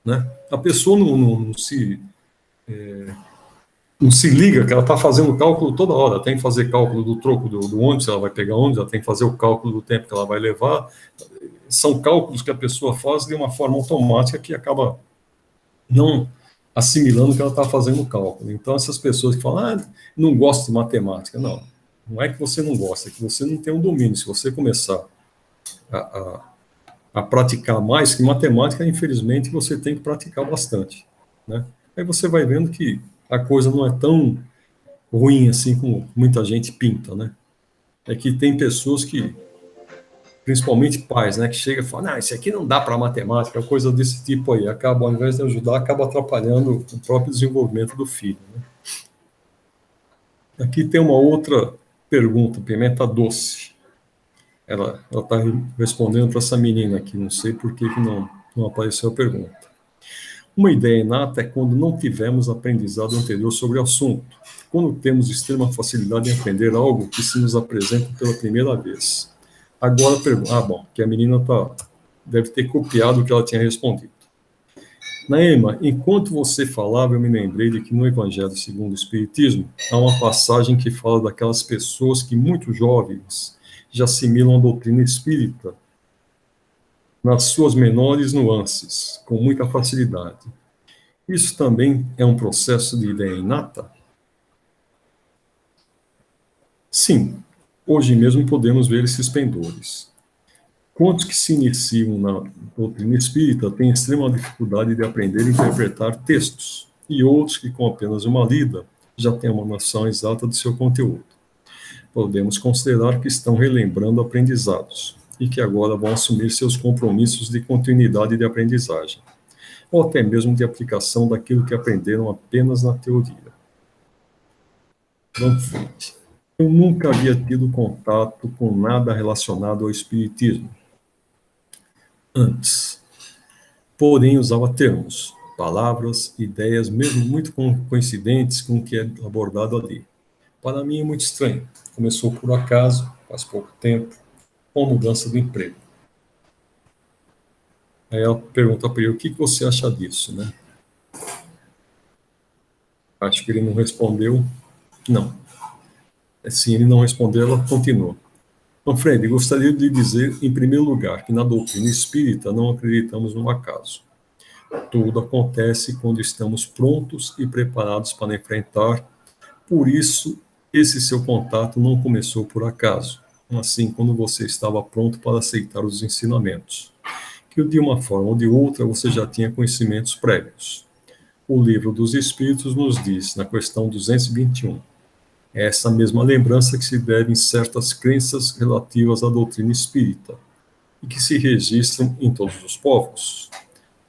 S2: né? A pessoa não se liga que ela está fazendo cálculo toda hora. Ela tem que fazer cálculo do troco do ônibus, ela vai pegar ônibus, ela tem que fazer o cálculo do tempo que ela vai levar. São cálculos que a pessoa faz de uma forma automática que acaba não assimilando que ela está fazendo o cálculo. Então, essas pessoas que falam, não gosto de matemática. Não é que você não gosta, é que você não tem um domínio. Se você começar a praticar mais, que matemática, infelizmente, você tem que praticar bastante, né? Aí você vai vendo que a coisa não é tão ruim assim como muita gente pinta, né? É que tem pessoas que, principalmente pais, né, que chegam e falam, isso aqui não dá para matemática, coisa desse tipo aí, acaba, ao invés de ajudar, acaba atrapalhando o próprio desenvolvimento do filho, né? Aqui tem uma outra pergunta, Pimenta Doce. Ela está respondendo para essa menina aqui, não sei por que não apareceu a pergunta. Uma ideia inata é quando não tivemos aprendizado anterior sobre o assunto, quando temos extrema facilidade em aprender algo que se nos apresenta pela primeira vez. Agora, bom, que a menina deve ter copiado o que ela tinha respondido. Naema, enquanto você falava, eu me lembrei de que no Evangelho segundo o Espiritismo, há uma passagem que fala daquelas pessoas que, muito jovens, já assimilam a doutrina espírita nas suas menores nuances, com muita facilidade. Isso também é um processo de ideia inata? Sim, hoje mesmo podemos ver esses pendores. Quantos que se iniciam na doutrina espírita têm extrema dificuldade de aprender a interpretar textos, e outros que, com apenas uma lida, já têm uma noção exata do seu conteúdo. Podemos considerar que estão relembrando aprendizados, e que agora vão assumir seus compromissos de continuidade de aprendizagem, ou até mesmo de aplicação daquilo que aprenderam apenas na teoria. Vamos em frente. Eu nunca havia tido contato com nada relacionado ao espiritismo antes. Porém, usava termos, palavras, ideias, mesmo muito coincidentes com o que é abordado ali. Para mim é muito estranho. Começou por acaso, faz pouco tempo, com a mudança do emprego. Aí ela pergunta para ele, o que você acha disso, né? Acho que ele não respondeu. Não. Assim, ele não respondeu, ela continuou. Manfredi, gostaria de dizer, em primeiro lugar, que na doutrina espírita não acreditamos no acaso. Tudo acontece quando estamos prontos e preparados para enfrentar. Por isso, esse seu contato não começou por acaso, assim quando você estava pronto para aceitar os ensinamentos, que de uma forma ou de outra você já tinha conhecimentos prévios. O Livro dos Espíritos nos diz, na questão 221, é essa mesma lembrança que se deve em certas crenças relativas à doutrina espírita, e que se registram em todos os povos.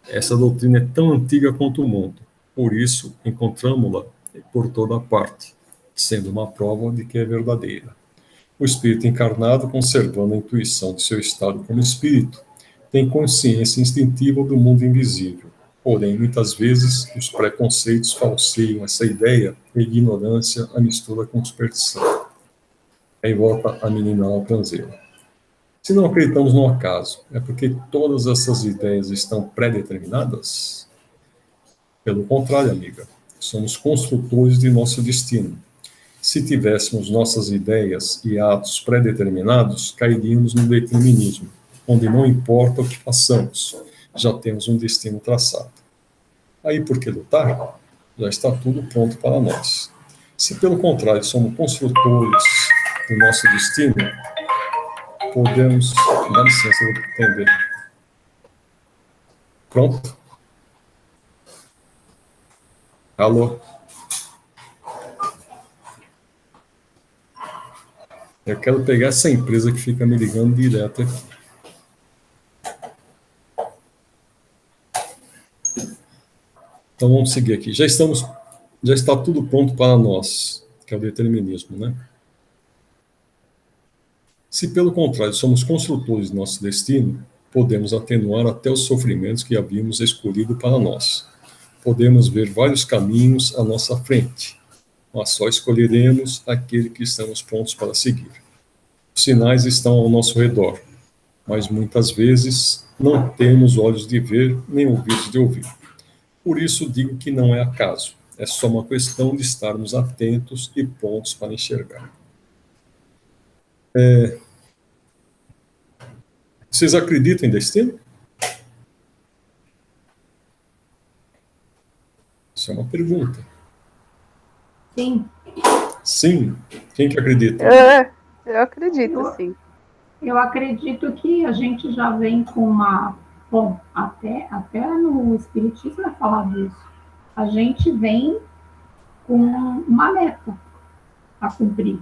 S2: Essa doutrina é tão antiga quanto o mundo, por isso encontramos-la por toda parte, sendo uma prova de que é verdadeira. O espírito encarnado, conservando a intuição de seu estado como espírito, tem consciência instintiva do mundo invisível. Porém, muitas vezes, os preconceitos falseiam essa ideia e a ignorância a mistura com superstição. Aí volta a menina Altanzeira. Se não acreditamos no acaso, é porque todas essas ideias estão pré-determinadas? Pelo contrário, amiga, somos construtores de nosso destino. Se tivéssemos nossas ideias e atos pré-determinados, cairíamos no determinismo, onde não importa o que façamos, já temos um destino traçado. Aí, por que lutar? Já está tudo pronto para nós. Se, pelo contrário, somos construtores do nosso destino, podemos... Dá licença, eu vou entender. Pronto? Alô? Eu quero pegar essa empresa que fica me ligando direto aqui. Então vamos seguir aqui. Já está tudo pronto para nós, que é o determinismo, né? Se pelo contrário somos construtores do nosso destino, podemos atenuar até os sofrimentos que havíamos escolhido para nós. Podemos ver vários caminhos à nossa frente, mas só escolheremos aquele que estamos prontos para seguir. Os sinais estão ao nosso redor, mas muitas vezes não temos olhos de ver nem ouvidos de ouvir. Por isso digo que não é acaso, é só uma questão de estarmos atentos e prontos para enxergar. Vocês acreditam em destino? Isso é uma pergunta.
S3: Sim.
S2: Sim? Quem que acredita?
S1: Eu acredito, sim.
S3: Eu acredito que a gente já vem com uma... Bom, até no Espiritismo é falado isso. A gente vem com uma meta a cumprir.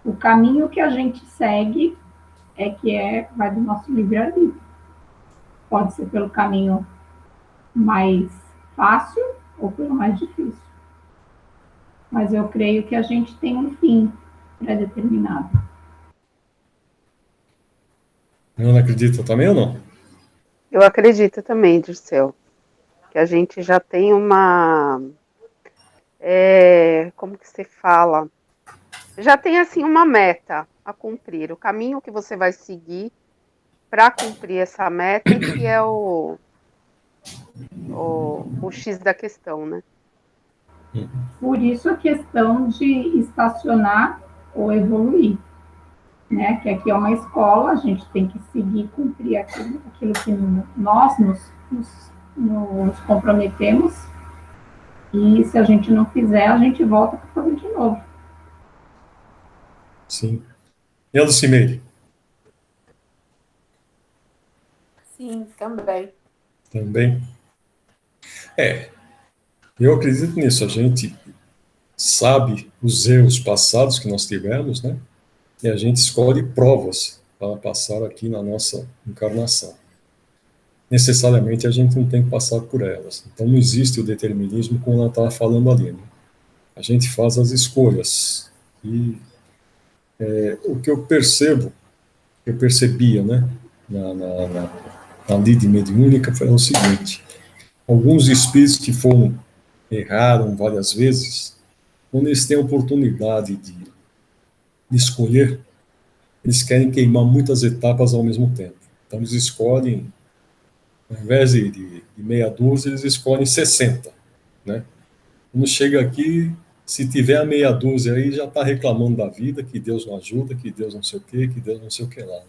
S3: O caminho que a gente segue vai do nosso livre-arbítrio. Pode ser pelo caminho mais fácil ou pelo mais difícil. Mas eu creio que a gente tem um fim pré-determinado.
S2: Não acredita também ou não?
S1: Eu acredito também, Dirceu, que a gente já tem uma... como que se fala? Já tem, assim, uma meta a cumprir. O caminho que você vai seguir para cumprir essa meta que é o X da questão, né?
S3: Por isso a questão de estacionar ou evoluir, né? Que aqui é uma escola, a gente tem que seguir, cumprir aquilo que nós nos comprometemos, e se a gente não fizer, a gente volta para fazer de novo.
S2: Sim. E a Lucimeire?
S4: Sim, também.
S2: Também? Eu acredito nisso. A gente sabe os erros passados que nós tivemos, né? E a gente escolhe provas para passar aqui na nossa encarnação. Necessariamente a gente não tem que passar por elas. Então não existe o determinismo como ela estava falando ali, né? A gente faz as escolhas. E o que eu percebia, né, na lide mediúnica foi o seguinte: alguns espíritos que erraram várias vezes, quando eles têm a oportunidade de escolher, eles querem queimar muitas etapas ao mesmo tempo. Então eles escolhem, ao invés de meia dúzia, eles escolhem 60, né? Quando chega aqui, se tiver a meia dúzia aí, já está reclamando da vida, que Deus não ajuda, que Deus não sei o quê, que Deus não sei o que lá. Né?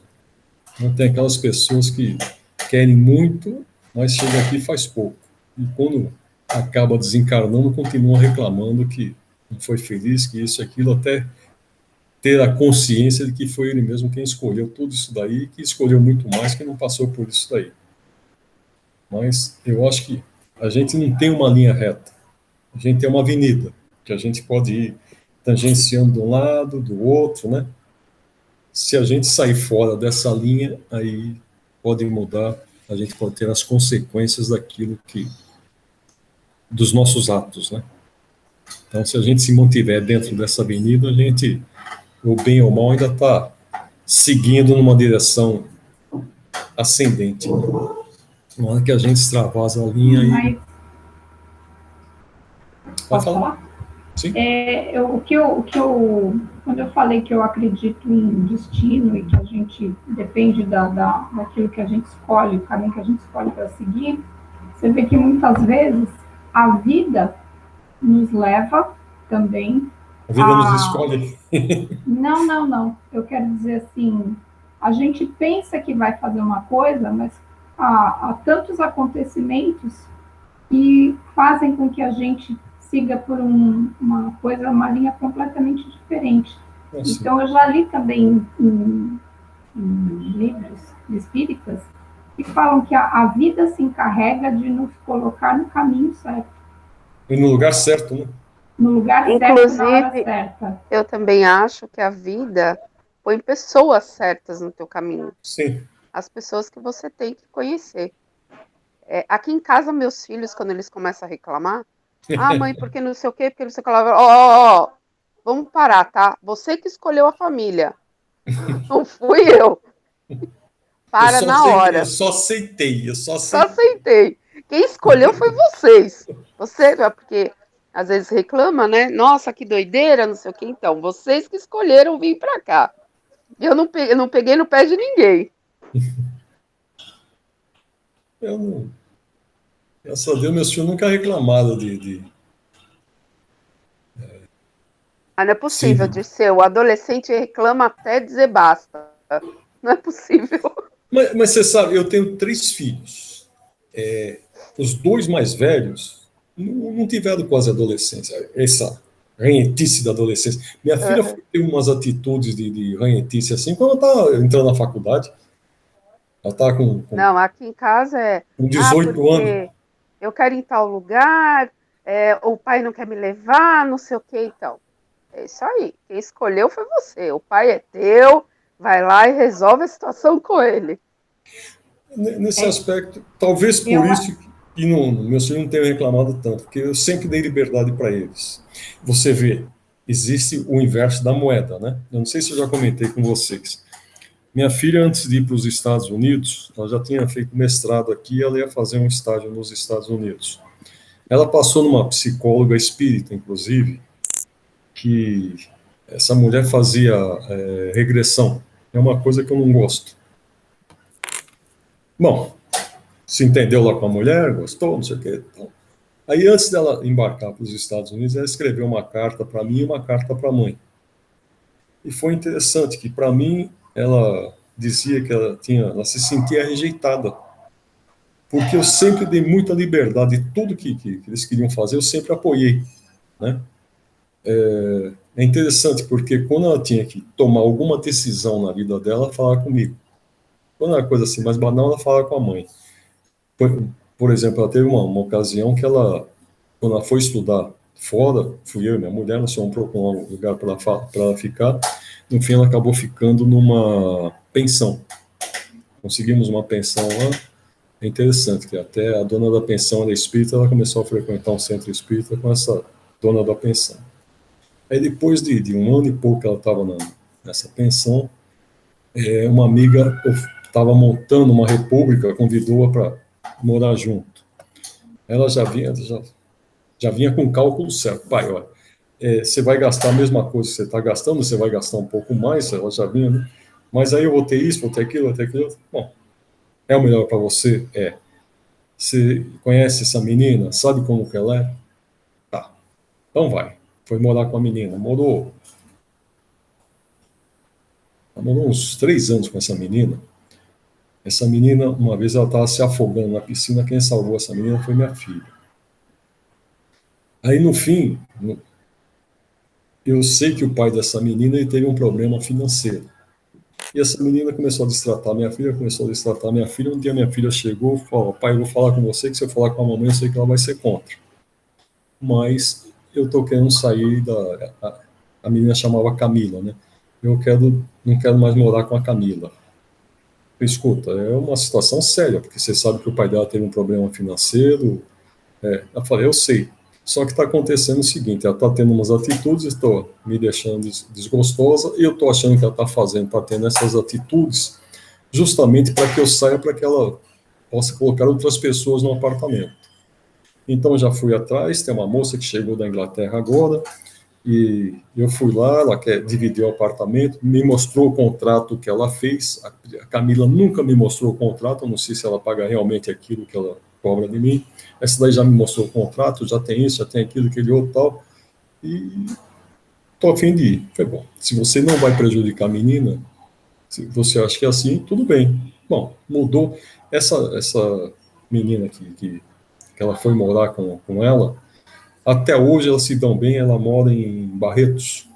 S2: Não tem aquelas pessoas que querem muito, mas chega aqui e faz pouco. E quando acaba desencarnando, continua reclamando que não foi feliz, que isso e aquilo, até ter a consciência de que foi ele mesmo quem escolheu tudo isso daí, que escolheu muito mais, que não passou por isso daí. Mas eu acho que a gente não tem uma linha reta. A gente tem uma avenida, que a gente pode ir tangenciando de um lado, do outro, né? Se a gente sair fora dessa linha, aí pode mudar, a gente pode ter as consequências dos nossos atos, né? Então, se a gente se mantiver dentro dessa avenida, a gente, o bem ou o mal, ainda está seguindo numa direção ascendente. Né? Na hora que a gente extravasa a linha aí...
S3: Pode falar?
S2: Sim.
S3: Quando eu falei que eu acredito em destino e que a gente depende daquilo que a gente escolhe, o caminho que a gente escolhe para seguir, você vê que muitas vezes a vida nos leva também.
S2: A vida nos escolhe?
S3: Não. Eu quero dizer assim, a gente pensa que vai fazer uma coisa, mas há tantos acontecimentos que fazem com que a gente siga por uma linha completamente diferente. Nossa. Então, eu já li também em livros espíritas que falam que a vida se encarrega de nos colocar no caminho certo.
S2: E no lugar certo, né?
S3: No lugar certo, na hora
S1: Inclusive,
S3: certa.
S1: eu também acho que a vida põe pessoas certas no teu caminho.
S2: Sim.
S1: As pessoas que você tem que conhecer. Aqui em casa, meus filhos, quando eles começam a reclamar, mãe, porque não sei o quê, porque não sei o que lá, ó, vamos parar, tá? Você que escolheu a família, não fui eu. Para na
S2: Eu
S1: hora.
S2: só aceitei, eu só
S1: Só
S2: aceitei.
S1: aceitei. Quem escolheu foi vocês. Você, porque às vezes reclama, né? Nossa, que doideira, não sei o que. Então, vocês que escolheram vir para cá. Eu não peguei no pé de ninguém.
S2: Eu não, graças a Deus, meus filhos nunca reclamaram de
S1: Ah, não é
S2: sim,
S1: possível, Dirceu. O adolescente reclama até dizer basta. Não é possível.
S2: mas você sabe, eu tenho 3 filhos. Os 2 mais velhos não tiveram quase adolescência, essa ranhetice da adolescência. Minha filha
S1: Uhum.
S2: tem umas atitudes de ranhetice assim quando ela está entrando na faculdade. Ela está
S1: Não, aqui em casa
S2: com 18 anos.
S1: porque eu quero ir em tal lugar, o pai não quer me levar, não sei o que, então. É isso aí. Quem escolheu foi você. O pai é teu, vai lá e resolve a situação com ele.
S2: Nesse aspecto, talvez por
S3: Eu,
S2: isso que meus filhos não tenham reclamado tanto, porque eu sempre dei liberdade para eles. Você vê, existe o inverso da moeda, né? Eu não sei se eu já comentei com vocês. Minha filha, antes de ir para os Estados Unidos, ela já tinha feito mestrado aqui, ela ia fazer um estágio nos Estados Unidos. Ela passou numa psicóloga espírita, inclusive, que essa mulher fazia regressão. É uma coisa que eu não gosto. Bom, se entendeu lá com a mulher, gostou, não sei o quê. Então. Aí, antes dela embarcar para os Estados Unidos, ela escreveu uma carta para mim e uma carta para a mãe. E foi interessante que, para mim, ela dizia que ela se sentia rejeitada, porque eu sempre dei muita liberdade, tudo que eles queriam fazer, eu sempre apoiei, né? É interessante, porque quando ela tinha que tomar alguma decisão na vida dela, ela falava comigo. Quando era coisa assim mais banal, ela falava com a mãe. Por exemplo, ela teve uma ocasião que quando ela foi estudar fora, fui eu e minha mulher, nós fomos procurar um lugar para ela ficar. No fim, ela acabou ficando numa pensão. Conseguimos uma pensão lá. É interessante que até a dona da pensão era espírita, ela começou a frequentar um centro espírita com essa dona da pensão. Aí, depois de um ano e pouco que ela estava nessa pensão, uma amiga estava montando uma república, convidou-a para morar junto. Ela já vinha com cálculo certo. Pai, olha, você vai gastar a mesma coisa que você está gastando, você vai gastar um pouco mais, ela já vinha, né? Mas aí eu vou ter isso, vou ter aquilo, vou ter aquilo. Bom, é o melhor para você? É. Você conhece essa menina? Sabe como que ela é? Tá. Então vai. Foi morar com a menina. Morou uns 3 anos com essa menina. Essa menina, uma vez ela estava se afogando na piscina, quem salvou essa menina foi minha filha. Aí no fim, eu sei que o pai dessa menina ele teve um problema financeiro. E essa menina começou a destratar minha filha, começou a destratar minha filha. Um dia minha filha chegou e falou: pai, eu vou falar com você, que se eu falar com a mamãe, eu sei que ela vai ser contra. Mas eu tô querendo sair a menina chamava Camila, né? Não quero mais morar com a Camila. Escuta, é uma situação séria, porque você sabe que o pai dela teve um problema financeiro. Eu falei, eu sei. Só que está acontecendo o seguinte, ela está tendo umas atitudes, estou me deixando desgostosa, e eu estou achando que ela está tendo essas atitudes justamente para que eu saia, para que ela possa colocar outras pessoas no apartamento. Então já fui atrás, tem uma moça que chegou da Inglaterra agora, e eu fui lá, ela quer dividir o apartamento, me mostrou o contrato que ela fez. A Camila nunca me mostrou o contrato, eu não sei se ela paga realmente aquilo que ela cobra de mim. Essa daí já me mostrou o contrato, já tem isso, já tem aquilo, aquele outro tal. E estou a fim de ir. Foi bom. Se você não vai prejudicar a menina, se você acha que é assim, tudo bem. Bom, mudou. Essa menina que ela foi morar com ela, até hoje elas se dão bem, ela mora em Barretos.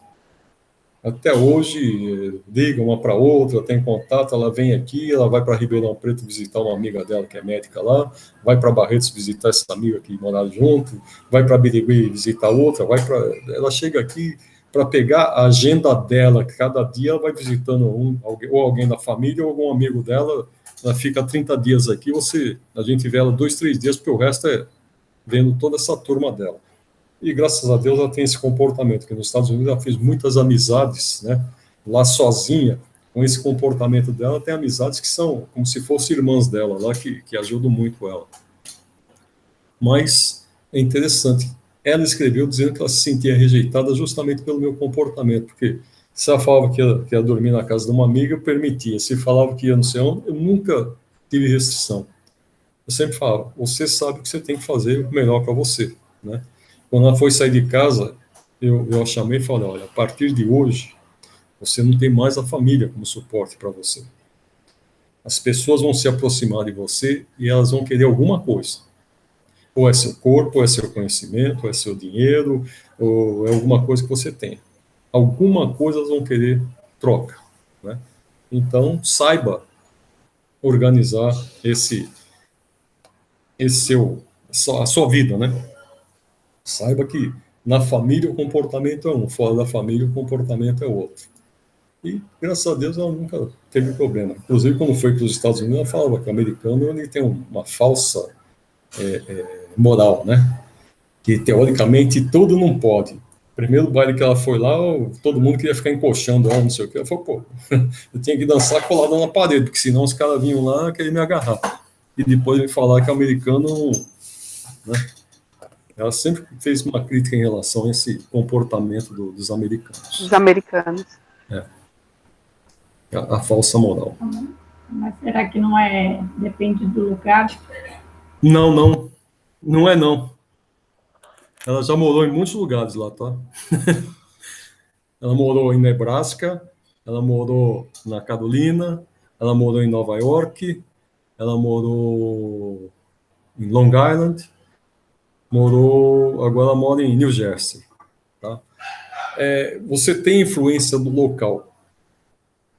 S2: Até hoje, liga uma para outra, tem contato, ela vem aqui, ela vai para Ribeirão Preto visitar uma amiga dela que é médica lá, vai para Barretos visitar essa amiga que mora junto, vai para Birigui visitar outra, ela chega aqui para pegar a agenda dela, que cada dia ela vai visitando ou alguém da família ou algum amigo dela, ela fica 30 dias aqui, a gente vê ela 2, 3 dias, porque o resto é vendo toda essa turma dela. E graças a Deus ela tem esse comportamento, que nos Estados Unidos ela fez muitas amizades, né? Lá sozinha, com esse comportamento dela, tem amizades que são como se fossem irmãs dela, lá que ajudam muito ela. Mas é interessante, ela escreveu dizendo que ela se sentia rejeitada justamente pelo meu comportamento, porque se ela falava que ia dormir na casa de uma amiga, eu permitia. Se falava que ia não sei onde, eu nunca tive restrição. Eu sempre falava, você sabe o que você tem que fazer o melhor para você, né? Quando ela foi sair de casa, eu a chamei e falei, olha, a partir de hoje, você não tem mais a família como suporte para você. As pessoas vão se aproximar de você e elas vão querer alguma coisa. Ou é seu corpo, ou é seu conhecimento, ou é seu dinheiro, ou é alguma coisa que você tem. Alguma coisa elas vão querer troca, né? Então, saiba organizar a sua vida, né? Saiba que na família o comportamento é um, fora da família o comportamento é outro. E, graças a Deus, ela nunca teve problema. Inclusive, quando foi para os Estados Unidos, ela falava que o americano ele tem uma falsa moral, né? Que, teoricamente, tudo não pode. Primeiro baile que ela foi lá, todo mundo queria ficar encoxando ela, não sei o quê. Ela falou, pô, eu tinha que dançar colado na parede, porque senão os caras vinham lá e queriam me agarrar. E depois me falar que o americano, né? Ela sempre fez uma crítica em relação a esse comportamento dos americanos.
S1: Os americanos.
S2: A falsa moral.
S3: Mas será que não é, depende do lugar?
S2: Não. Não é, não. Ela já morou em muitos lugares lá, tá? Ela morou em Nebraska, ela morou na Carolina, ela morou em Nova York, ela morou em Long Island, agora ela mora em New Jersey, tá? Você tem influência do local,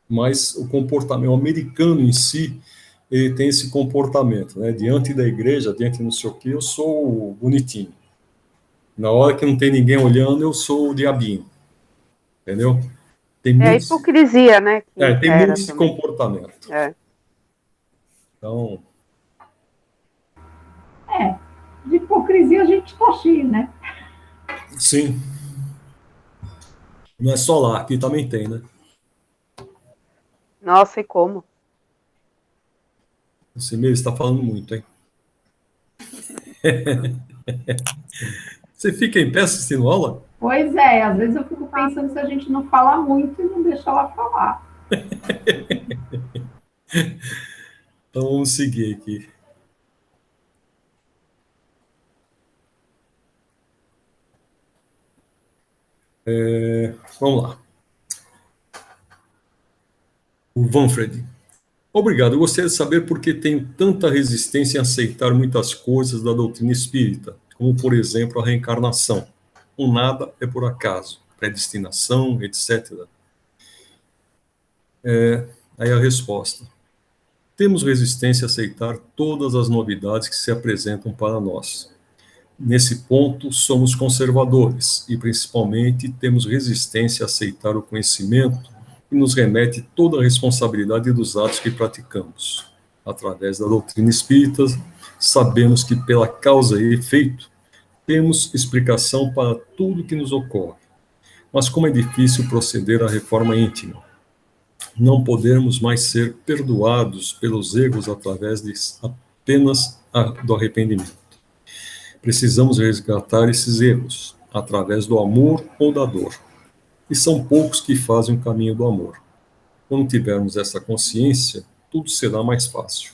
S2: mas o comportamento americano em si, ele tem esse comportamento, né? Diante da igreja, diante não sei o que, eu sou bonitinho. Na hora que não tem ninguém olhando, eu sou o diabinho. Entendeu? Tem
S1: a hipocrisia, né?
S2: Tem muito esse comportamento. Então...
S3: De hipocrisia a gente está cheio, né?
S2: Sim. Não é só lá, aqui também tem, né?
S1: Nossa, e como?
S2: Você mesmo está falando muito, hein? Você fica em pé assistindo aula?
S3: Pois é, às vezes eu fico pensando se a gente não fala muito e não deixa ela falar.
S2: Então vamos seguir aqui. Vamos lá. O Vanfred. Obrigado. Eu gostaria de saber por que tenho tanta resistência em aceitar muitas coisas da doutrina espírita, como, por exemplo, a reencarnação. O nada é por acaso, predestinação, etc. Aí a resposta. Temos resistência a aceitar todas as novidades que se apresentam para nós. Nesse ponto, somos conservadores e, principalmente, temos resistência a aceitar o conhecimento que nos remete toda a responsabilidade dos atos que praticamos. Através da doutrina espírita, sabemos que, pela causa e efeito, temos explicação para tudo que nos ocorre. Mas como é difícil proceder à reforma íntima. Não podemos mais ser perdoados pelos erros através apenas do arrependimento. Precisamos resgatar esses erros através do amor ou da dor. E são poucos que fazem o caminho do amor. Quando tivermos essa consciência, tudo será mais fácil.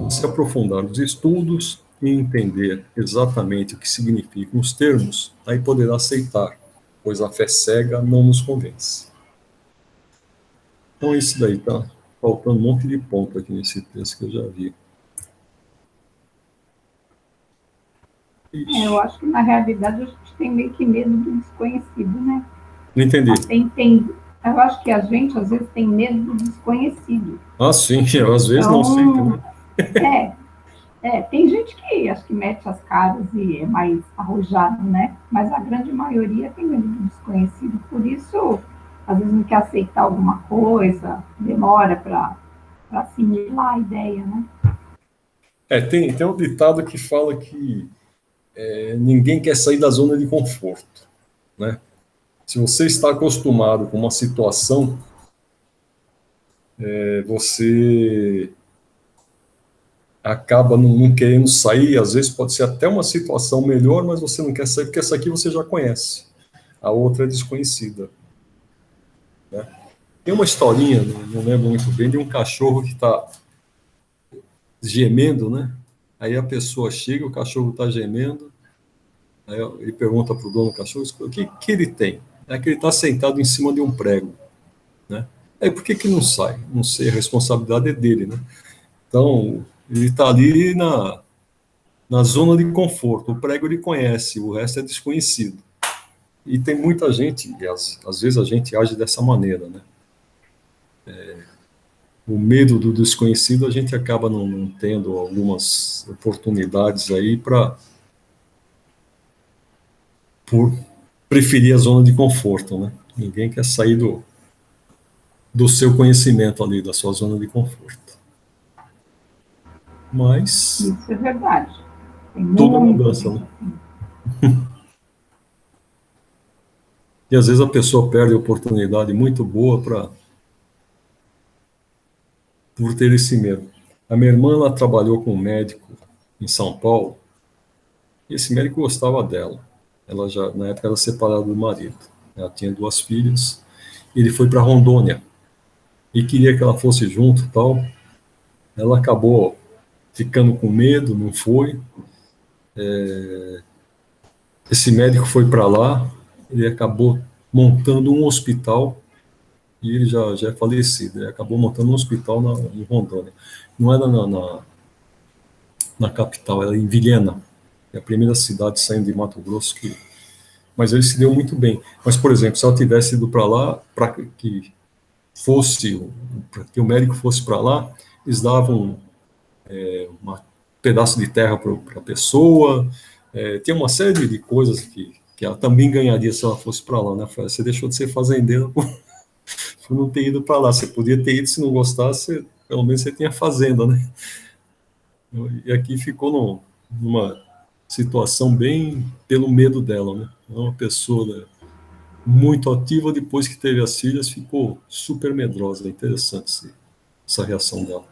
S2: Se aprofundar nos estudos e entender exatamente o que significam os termos, aí poderá aceitar, pois a fé cega não nos convence. Então, isso daí tá faltando um monte de ponto aqui nesse texto que eu já vi.
S3: Eu acho que, na realidade, a gente tem meio que medo do desconhecido, né?
S2: Não entendi.
S3: Eu acho que a gente, às vezes, tem medo do desconhecido.
S2: Ah, sim, eu, às vezes não sei
S3: Então,
S2: também.
S3: tem gente que acho que mete as caras e é mais arrojado, né? Mas a grande maioria tem medo do desconhecido. Por isso, às vezes não quer aceitar alguma coisa, demora para assimilar a ideia, né?
S2: Tem um ditado que fala que ninguém quer sair da zona de conforto, né? Se você está acostumado com uma situação, você acaba não querendo sair, às vezes pode ser até uma situação melhor, mas você não quer sair porque essa aqui você já conhece, a outra é desconhecida, né? Tem uma historinha, não lembro muito bem, de um cachorro que está gemendo, né? Aí a pessoa chega, o cachorro está gemendo, aí ele pergunta para o dono do cachorro, o que ele tem? É que ele está sentado em cima de um prego, né? Aí por que não sai? Não sei, a responsabilidade é dele, né? Então, ele está ali na zona de conforto, o prego ele conhece, o resto é desconhecido. E tem muita gente, e às vezes a gente age dessa maneira, né? O medo do desconhecido, a gente acaba não tendo algumas oportunidades aí por preferir a zona de conforto, né? Ninguém quer sair do seu conhecimento ali, da sua zona de conforto. Mas
S3: Isso é verdade. Tem
S2: tudo é
S3: muita
S2: mudança,
S3: gente
S2: né?
S3: assim.
S2: E às vezes a pessoa perde a oportunidade muito boa por ter esse medo. A minha irmã, ela trabalhou com um médico em São Paulo, e esse médico gostava dela. Ela já, na época, era separada do marido. Ela tinha 2 filhas. Ele foi para Rondônia e queria que ela fosse junto, tal. Ela acabou ficando com medo, não foi. Esse médico foi para lá, ele acabou montando um hospital e ele já é falecido. Ele acabou montando um hospital em Rondônia. Não era na capital, era em Vilhena, é a primeira cidade saindo de Mato Grosso mas ele se deu muito bem. Mas, por exemplo, se ela tivesse ido para lá, para que que o médico fosse para lá, eles davam um pedaço de terra para a pessoa, tinha uma série de coisas que ela também ganharia se ela fosse para lá, né? Você deixou de ser fazendeira por não ter ido para lá. Você podia ter ido, se não gostasse, pelo menos você tinha fazenda, né? E aqui ficou numa situação bem pelo medo dela, né? É uma pessoa, né, muito ativa, depois que teve as filhas, ficou super medrosa. É interessante essa reação dela.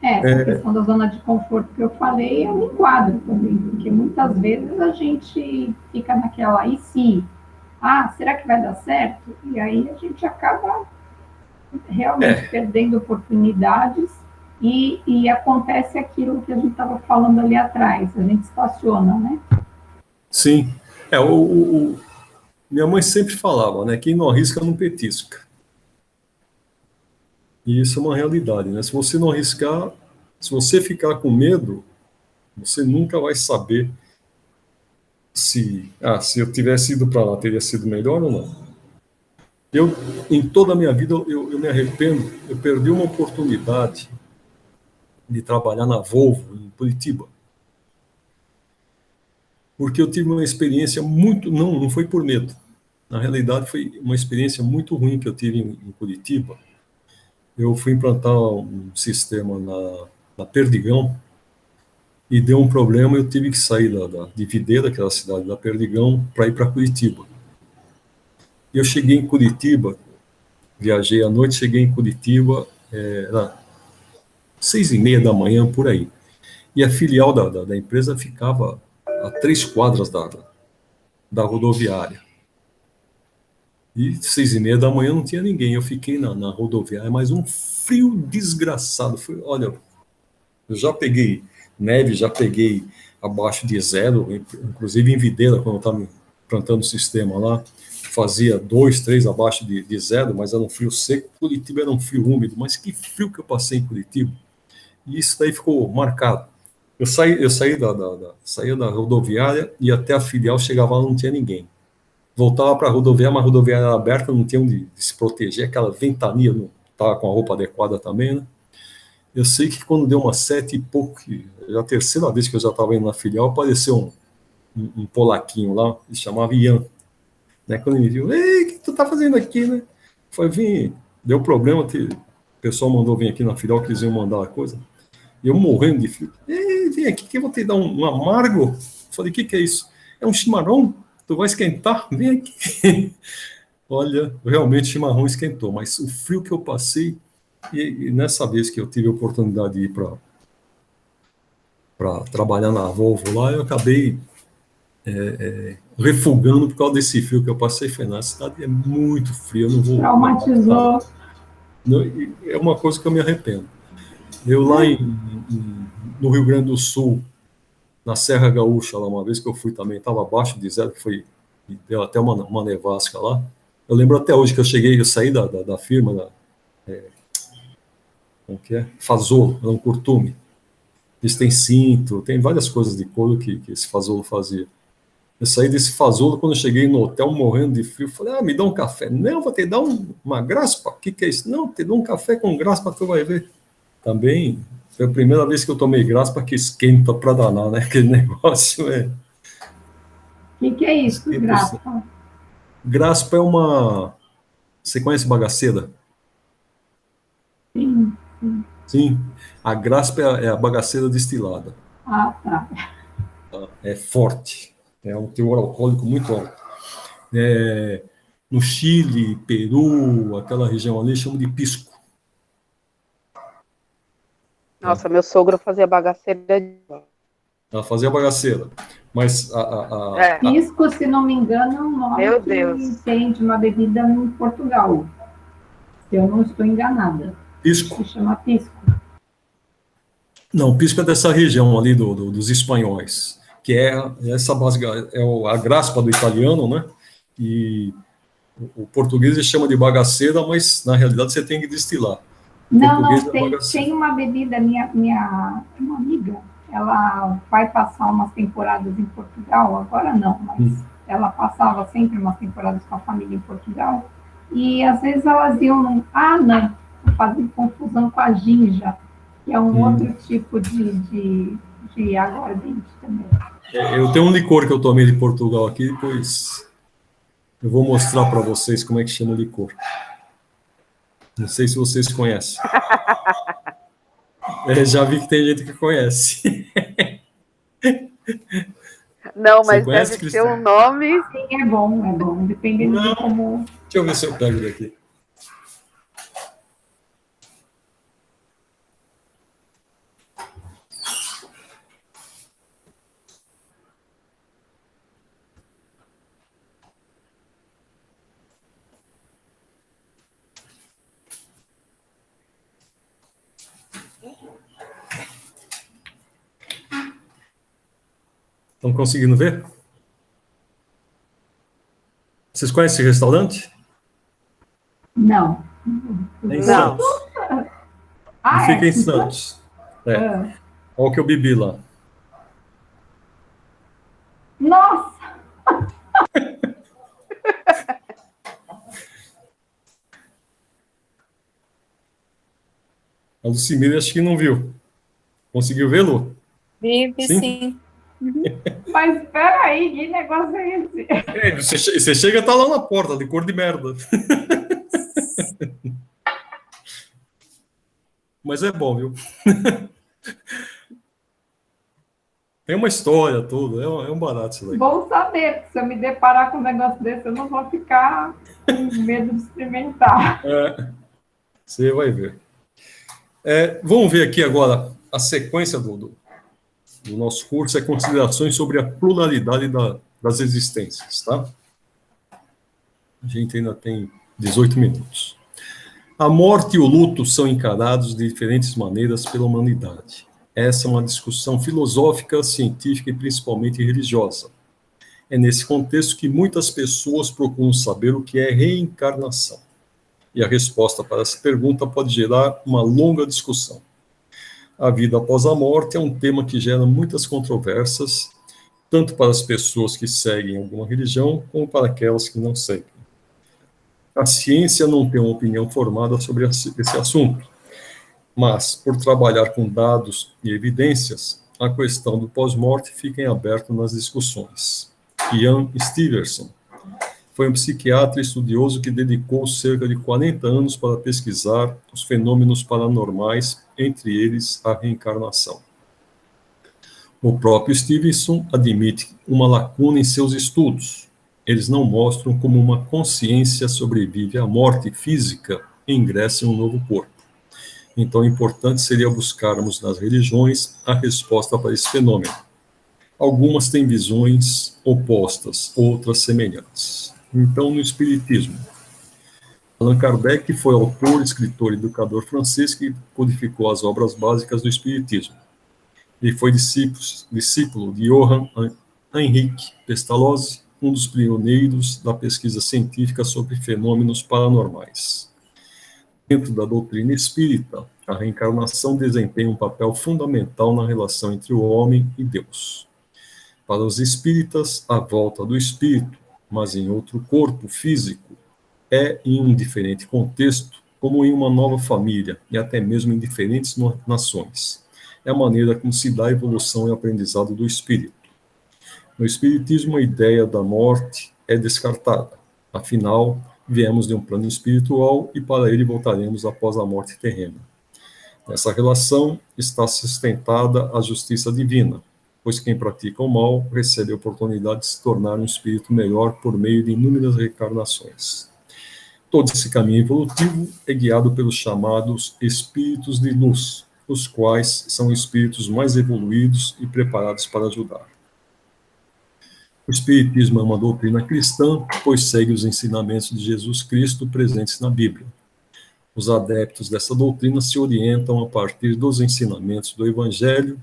S3: Essa questão da zona de conforto que eu falei é um quadro também, porque muitas vezes a gente fica naquela, e se? Ah, será que vai dar certo? E aí a gente acaba realmente perdendo oportunidades e acontece aquilo que a gente estava falando ali atrás, a gente estaciona, né?
S2: Sim. Minha mãe sempre falava, né? Quem não arrisca não petisca. E isso é uma realidade, né? Se você não arriscar, se você ficar com medo, você nunca vai saber se eu tivesse ido para lá, teria sido melhor ou não. Em toda a minha vida, eu me arrependo, eu perdi uma oportunidade de trabalhar na Volvo, em Curitiba, porque eu tive uma experiência muito, não foi por medo, na realidade foi uma experiência muito ruim que eu tive em Curitiba. Eu fui implantar um sistema na Perdigão, e deu um problema, eu tive que sair de Videira, que era a cidade da Perdigão, para ir para Curitiba. Eu cheguei em Curitiba, viajei à noite, cheguei em Curitiba, era 6h30 da manhã, por aí. E a filial da empresa ficava a 3 quadras da rodoviária. E 6h30 da manhã não tinha ninguém. Eu fiquei na rodoviária, mas um frio desgraçado. Olha, eu já peguei neve, já peguei abaixo de zero, inclusive em Videira, quando eu estava plantando o sistema lá, fazia 2, 3 abaixo de zero, mas era um frio seco. Curitiba era um frio úmido, mas que frio que eu passei em Curitiba. E isso daí ficou marcado. Eu saía da rodoviária e até a filial, chegava lá, não tinha ninguém. voltava para a rodoviária, mas a rodoviária era aberta, não tinha onde se proteger, aquela ventania, não estava com a roupa adequada também, né? Eu sei que quando deu umas 7 e pouco, já a terceira vez que eu já estava indo na filial, apareceu um polaquinho lá, ele chamava Ian, né? Quando ele me viu, ei, o que tu tá fazendo aqui, né? Foi vir, deu problema, o pessoal mandou vir aqui na filial, que eles iam mandar a coisa, e eu morrendo de frio, ei, vem aqui que eu vou te dar um amargo. Falei, o que é isso? É um chimarrão? Tu vai esquentar? Vem aqui. Olha, realmente o chimarrão esquentou, mas o frio que eu passei, e nessa vez que eu tive a oportunidade de ir para trabalhar na Volvo lá, eu acabei refugando por causa desse frio que eu passei. Foi na cidade, é muito frio, eu não vou...
S3: Traumatizou.
S2: Não, é uma coisa que eu me arrependo. Eu lá no Rio Grande do Sul, na Serra Gaúcha, lá uma vez que eu fui também, estava abaixo de zero, deu até uma nevasca lá. Eu lembro até hoje que eu saí da firma, como que é? Fazolo, era um curtume. Eles têm cinto, tem várias coisas de couro que esse Fazolo fazia. Eu saí desse Fazolo, quando eu cheguei no hotel morrendo de frio, falei, me dá um café. Não, vou te dar uma graspa. O que é isso? Não, te dou um café com graspa, tu vai ver. Também foi a primeira vez que eu tomei graspa que esquenta pra danar, né? Aquele negócio
S3: O que é isso, graspa?
S2: Graspa é uma... Você conhece bagaceira?
S3: Sim.
S2: Sim. A graspa é a bagaceira destilada.
S3: Ah, tá.
S2: É forte. É um teor alcoólico muito alto. No Chile, Peru, aquela região ali, chamam de pisco.
S1: Nossa, meu sogro fazia bagaceira.
S2: Ela fazia bagaceira. Mas
S3: Pisco, se não me engano, é um nome
S1: Meu
S3: que
S1: Deus.
S3: tem de uma bebida em Portugal. Se eu não estou enganada.
S2: pisco.
S3: Se chama pisco.
S2: Não, pisco é dessa região ali dos espanhóis, que é essa base, a graspa do italiano, né? E o português ele chama de bagaceira, mas na realidade você tem que destilar.
S3: Não, tem uma bebida, uma amiga, ela vai passar umas temporadas em Portugal, agora não, mas ela passava sempre umas temporadas com a família em Portugal, e às vezes elas iam, fazem confusão com a ginja, que é um outro tipo de aguardente também.
S2: Eu tenho um licor que eu tomei de Portugal aqui, depois eu vou mostrar para vocês como é que chama o licor. Não sei se vocês conhecem. Já vi que tem gente que conhece.
S1: Não, mas deve ter um nome.
S3: Sim, é bom. Dependendo de como...
S2: Deixa eu ver se eu pego daqui. Estão conseguindo ver? Vocês conhecem esse restaurante?
S3: Não.
S2: É em Santos. Fica em Santos. Olha o que eu bebi lá.
S3: Nossa!
S2: A Lucimira acho que não viu. Conseguiu ver, Lu?
S4: Vi, sim.
S3: Mas espera aí, que negócio é esse?
S2: Você chega e tá lá na porta, de cor de merda. Mas é bom, viu? Tem uma história toda, é um barato isso daí.
S3: Bom saber, porque se eu me deparar com um negócio desse, eu não vou ficar com medo de experimentar.
S2: Você vai ver. Vamos ver aqui agora a sequência do nosso curso, é considerações sobre a pluralidade das existências, tá? A gente ainda tem 18 minutos. A morte e o luto são encarados de diferentes maneiras pela humanidade. Essa é uma discussão filosófica, científica e principalmente religiosa. É nesse contexto que muitas pessoas procuram saber o que é reencarnação. E a resposta para essa pergunta pode gerar uma longa discussão. A vida após a morte é um tema que gera muitas controvérsias, tanto para as pessoas que seguem alguma religião, como para aquelas que não seguem. A ciência não tem uma opinião formada sobre esse assunto, mas, por trabalhar com dados e evidências, a questão do pós-morte fica em aberto nas discussões. Ian Stevenson foi um psiquiatra e estudioso que dedicou cerca de 40 anos para pesquisar os fenômenos paranormais, entre eles a reencarnação. O próprio Stevenson admite uma lacuna em seus estudos. Eles não mostram como uma consciência sobrevive à morte física e ingressa em um novo corpo. Então, importante seria buscarmos nas religiões a resposta para esse fenômeno. Algumas têm visões opostas, outras semelhantes. Então, no Espiritismo, Allan Kardec foi autor, escritor e educador francês que codificou as obras básicas do Espiritismo. Ele foi discípulo de Johann Heinrich Pestalozzi, um dos pioneiros da pesquisa científica sobre fenômenos paranormais. Dentro da doutrina espírita, a reencarnação desempenha um papel fundamental na relação entre o homem e Deus. Para os espíritas, a volta do espírito, mas em outro corpo físico, é em um diferente contexto, como em uma nova família e até mesmo em diferentes nações. É a maneira como se dá a evolução e aprendizado do espírito. No Espiritismo, a ideia da morte é descartada. Afinal, viemos de um plano espiritual e para ele voltaremos após a morte terrena. Nessa relação está sustentada a justiça divina, pois quem pratica o mal recebe a oportunidade de se tornar um espírito melhor por meio de inúmeras reencarnações. Todo esse caminho evolutivo é guiado pelos chamados espíritos de luz, os quais são espíritos mais evoluídos e preparados para ajudar. O Espiritismo é uma doutrina cristã, pois segue os ensinamentos de Jesus Cristo presentes na Bíblia. Os adeptos dessa doutrina se orientam a partir dos ensinamentos do Evangelho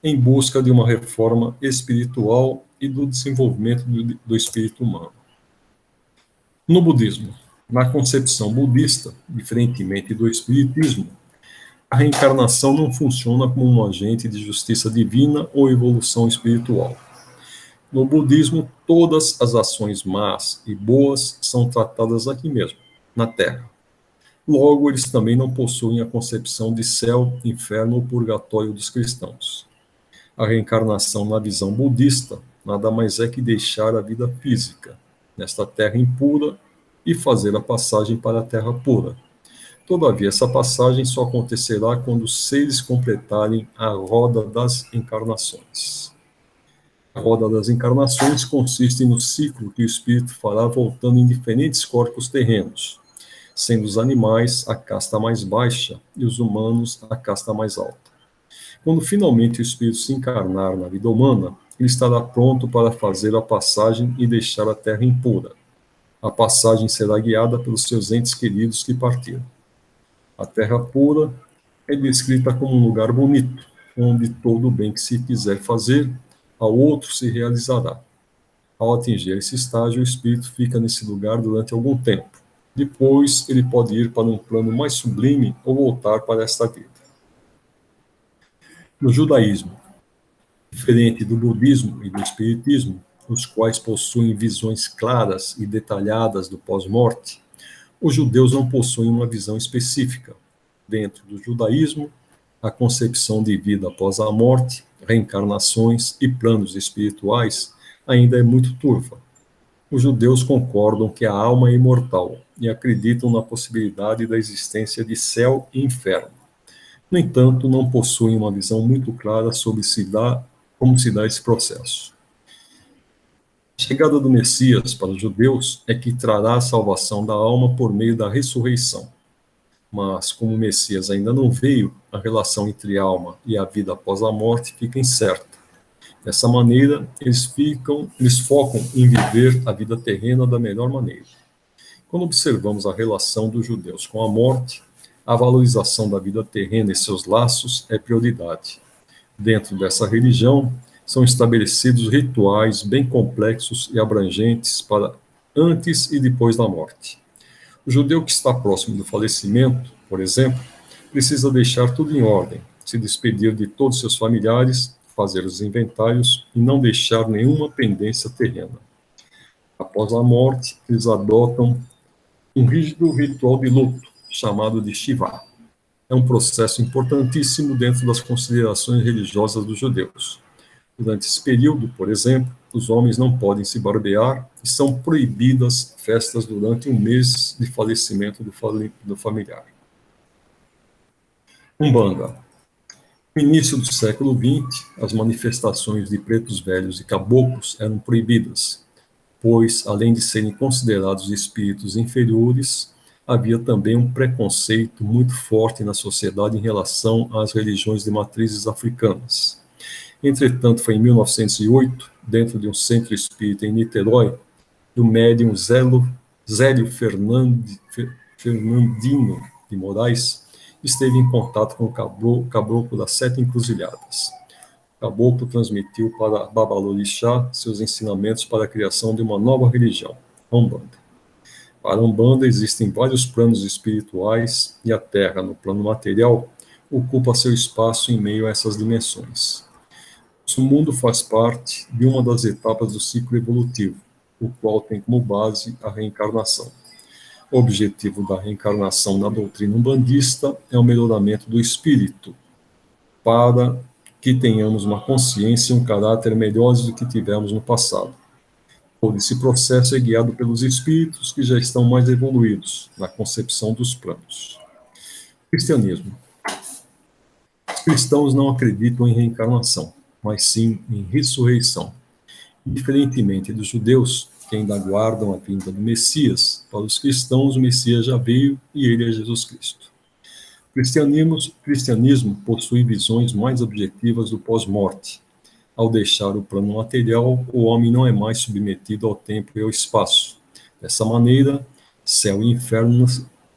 S2: em busca de uma reforma espiritual e do desenvolvimento do espírito humano. No budismo, na concepção budista, diferentemente do Espiritismo, a reencarnação não funciona como um agente de justiça divina ou evolução espiritual. No budismo, todas as ações más e boas são tratadas aqui mesmo, na Terra. Logo, eles também não possuem a concepção de céu, inferno ou purgatório dos cristãos. A reencarnação na visão budista nada mais é que deixar a vida física, nesta terra impura, e fazer a passagem para a terra pura. Todavia, essa passagem só acontecerá quando os seres completarem a roda das encarnações. A roda das encarnações consiste no ciclo que o espírito fará voltando em diferentes corpos terrenos, sendo os animais a casta mais baixa e os humanos a casta mais alta. Quando finalmente o espírito se encarnar na vida humana, ele estará pronto para fazer a passagem e deixar a terra impura. A passagem será guiada pelos seus entes queridos que partiram. A terra pura é descrita como um lugar bonito, onde todo o bem que se quiser fazer ao outro se realizará. Ao atingir esse estágio, o espírito fica nesse lugar durante algum tempo. Depois, ele pode ir para um plano mais sublime ou voltar para esta vida. No judaísmo, diferente do budismo e do espiritismo, os quais possuem visões claras e detalhadas do pós-morte, os judeus não possuem uma visão específica. Dentro do judaísmo, a concepção de vida após a morte, reencarnações e planos espirituais ainda é muito turva. Os judeus concordam que a alma é imortal e acreditam na possibilidade da existência de céu e inferno. No entanto, não possuem uma visão muito clara sobre como se dá esse processo. A chegada do Messias para os judeus é que trará a salvação da alma por meio da ressurreição. Mas, como o Messias ainda não veio, a relação entre a alma e a vida após a morte fica incerta. Dessa maneira, eles focam em viver a vida terrena da melhor maneira. Quando observamos a relação dos judeus com a morte, a valorização da vida terrena e seus laços é prioridade. Dentro dessa religião, são estabelecidos rituais bem complexos e abrangentes para antes e depois da morte. O judeu que está próximo do falecimento, por exemplo, precisa deixar tudo em ordem, se despedir de todos seus familiares, fazer os inventários e não deixar nenhuma pendência terrena. Após a morte, eles adotam um rígido ritual de luto, chamado de Shiva. É um processo importantíssimo dentro das considerações religiosas dos judeus. Durante esse período, por exemplo, os homens não podem se barbear e são proibidas festas durante um mês de falecimento do familiar. Umbanda. No início do século XX, as manifestações de pretos velhos e caboclos eram proibidas, pois, além de serem considerados espíritos inferiores, havia também um preconceito muito forte na sociedade em relação às religiões de matrizes africanas. Entretanto, foi em 1908, dentro de um centro espírita em Niterói, do médium Zélio Fernandino de Moraes, esteve em contato com o caboclo das 7 encruzilhadas. O caboclo transmitiu para Babalorixá seus ensinamentos para a criação de uma nova religião, a Umbanda. Para a Umbanda existem vários planos espirituais e a Terra, no plano material, ocupa seu espaço em meio a essas dimensões. O mundo faz parte de uma das etapas do ciclo evolutivo, o qual tem como base a reencarnação. O objetivo da reencarnação na doutrina umbandista é o melhoramento do espírito, para que tenhamos uma consciência e um caráter melhores do que tivemos no passado. Todo esse processo é guiado pelos espíritos que já estão mais evoluídos na concepção dos planos. Cristianismo. Os cristãos não acreditam em reencarnação, mas sim em ressurreição. Diferentemente dos judeus, que ainda aguardam a vinda do Messias, para os cristãos o Messias já veio e ele é Jesus Cristo. O cristianismo possui visões mais objetivas do pós-morte. Ao deixar o plano material, o homem não é mais submetido ao tempo e ao espaço. Dessa maneira, céu e inferno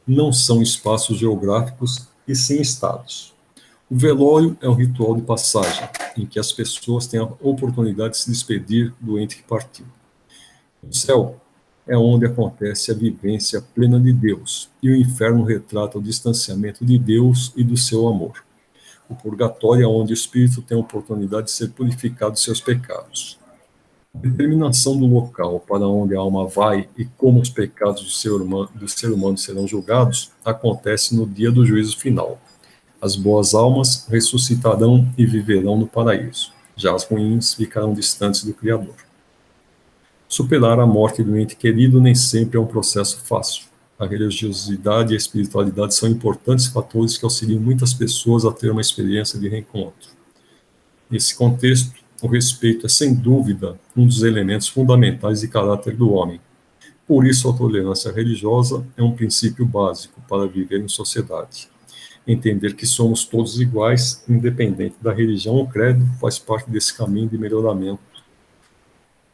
S2: não são espaços geográficos e sim estados. O velório é um ritual de passagem, em que as pessoas têm a oportunidade de se despedir do ente que partiu. O céu é onde acontece a vivência plena de Deus, e o inferno retrata o distanciamento de Deus e do seu amor. O purgatório é onde o espírito tem a oportunidade de ser purificado de seus pecados. A determinação do local para onde a alma vai e como os pecados do ser humano serão julgados acontece no dia do juízo final. As boas almas ressuscitarão e viverão no paraíso. Já as ruins ficarão distantes do Criador. Superar a morte do ente querido nem sempre é um processo fácil. A religiosidade e a espiritualidade são importantes fatores que auxiliam muitas pessoas a ter uma experiência de reencontro. Nesse contexto, o respeito é, sem dúvida, um dos elementos fundamentais de caráter do homem. Por isso, a tolerância religiosa é um princípio básico para viver em sociedade. Entender que somos todos iguais, independente da religião ou credo, faz parte desse caminho de melhoramento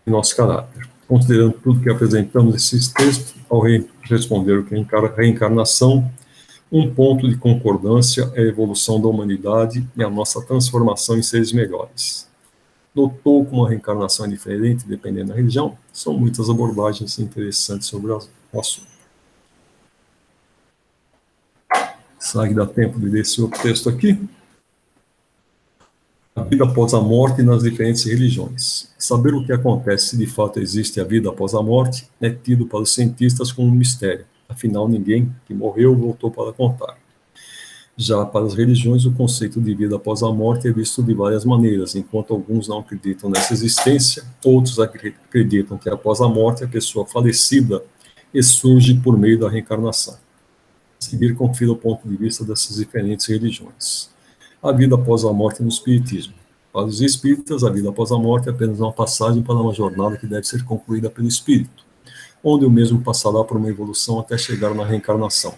S2: de nosso caráter. Considerando tudo que apresentamos nesses textos, ao responder o que é reencarnação, um ponto de concordância é a evolução da humanidade e a nossa transformação em seres melhores. Notou como a reencarnação é diferente dependendo da religião? São muitas abordagens interessantes sobre o assunto. Será que dá tempo de ler esse outro texto aqui? A vida após a morte nas diferentes religiões. Saber o que acontece se de fato existe a vida após a morte é tido para os cientistas como um mistério. Afinal, ninguém que morreu voltou para contar. Já para as religiões, o conceito de vida após a morte é visto de várias maneiras. Enquanto alguns não acreditam nessa existência, outros acreditam que após a morte a pessoa falecida surge por meio da reencarnação. A seguir, confira o ponto de vista dessas diferentes religiões. A vida após a morte no Espiritismo. Para os espíritas, a vida após a morte é apenas uma passagem para uma jornada que deve ser concluída pelo espírito, onde o mesmo passará por uma evolução até chegar na reencarnação.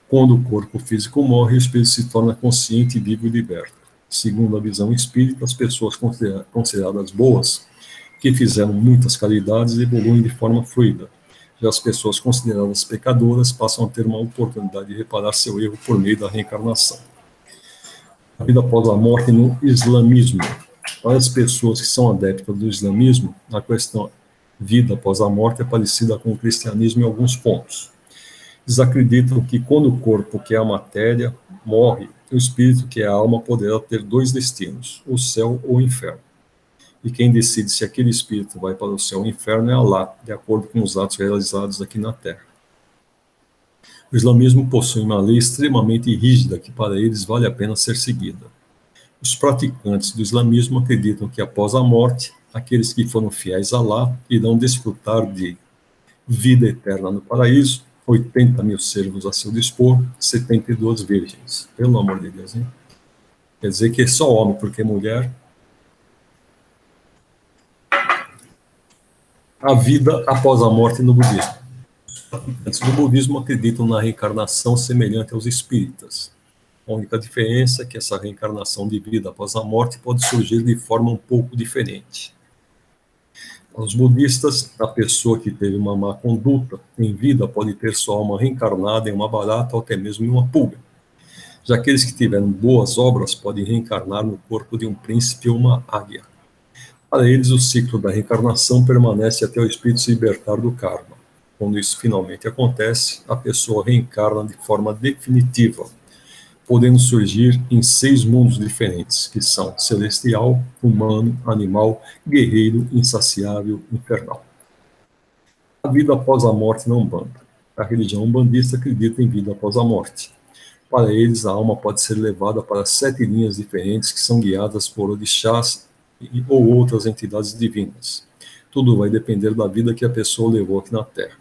S2: Quando o corpo físico morre, o espírito se torna consciente, vivo e liberto. Segundo a visão espírita, as pessoas consideradas boas, que fizeram muitas caridades, evoluem de forma fluida. Já as pessoas consideradas pecadoras passam a ter uma oportunidade de reparar seu erro por meio da reencarnação. A vida após a morte no islamismo. Para as pessoas que são adeptas do islamismo, a questão vida após a morte é parecida com o cristianismo em alguns pontos. Eles acreditam que quando o corpo, que é a matéria, morre, o espírito, que é a alma, poderá ter dois destinos, o céu ou o inferno. E quem decide se aquele espírito vai para o céu ou o inferno é Allah, de acordo com os atos realizados aqui na Terra. O islamismo possui uma lei extremamente rígida que para eles vale a pena ser seguida. Os praticantes do islamismo acreditam que após a morte, aqueles que foram fiéis a Allah irão desfrutar de vida eterna no paraíso, 80 mil servos a seu dispor, 72 virgens. Pelo amor de Deus, hein? Quer dizer que é só homem, porque mulher... A vida após a morte no budismo. Os praticantes do budismo acreditam na reencarnação semelhante aos espíritas. A única diferença é que essa reencarnação de vida após a morte pode surgir de forma um pouco diferente. Para os budistas, a pessoa que teve uma má conduta em vida pode ter sua alma reencarnada em uma barata ou até mesmo em uma pulga. Já aqueles que tiveram boas obras podem reencarnar no corpo de um príncipe ou uma águia. Para eles, o ciclo da reencarnação permanece até o espírito se libertar do karma. Quando isso finalmente acontece, a pessoa reencarna de forma definitiva, podendo surgir em 6 mundos diferentes, que são celestial, humano, animal, guerreiro, insaciável, infernal. A vida após a morte na Umbanda. A religião umbandista acredita em vida após a morte. Para eles, a alma pode ser levada para 7 linhas diferentes que são guiadas por orixás ou outras entidades divinas. Tudo vai depender da vida que a pessoa levou aqui na Terra.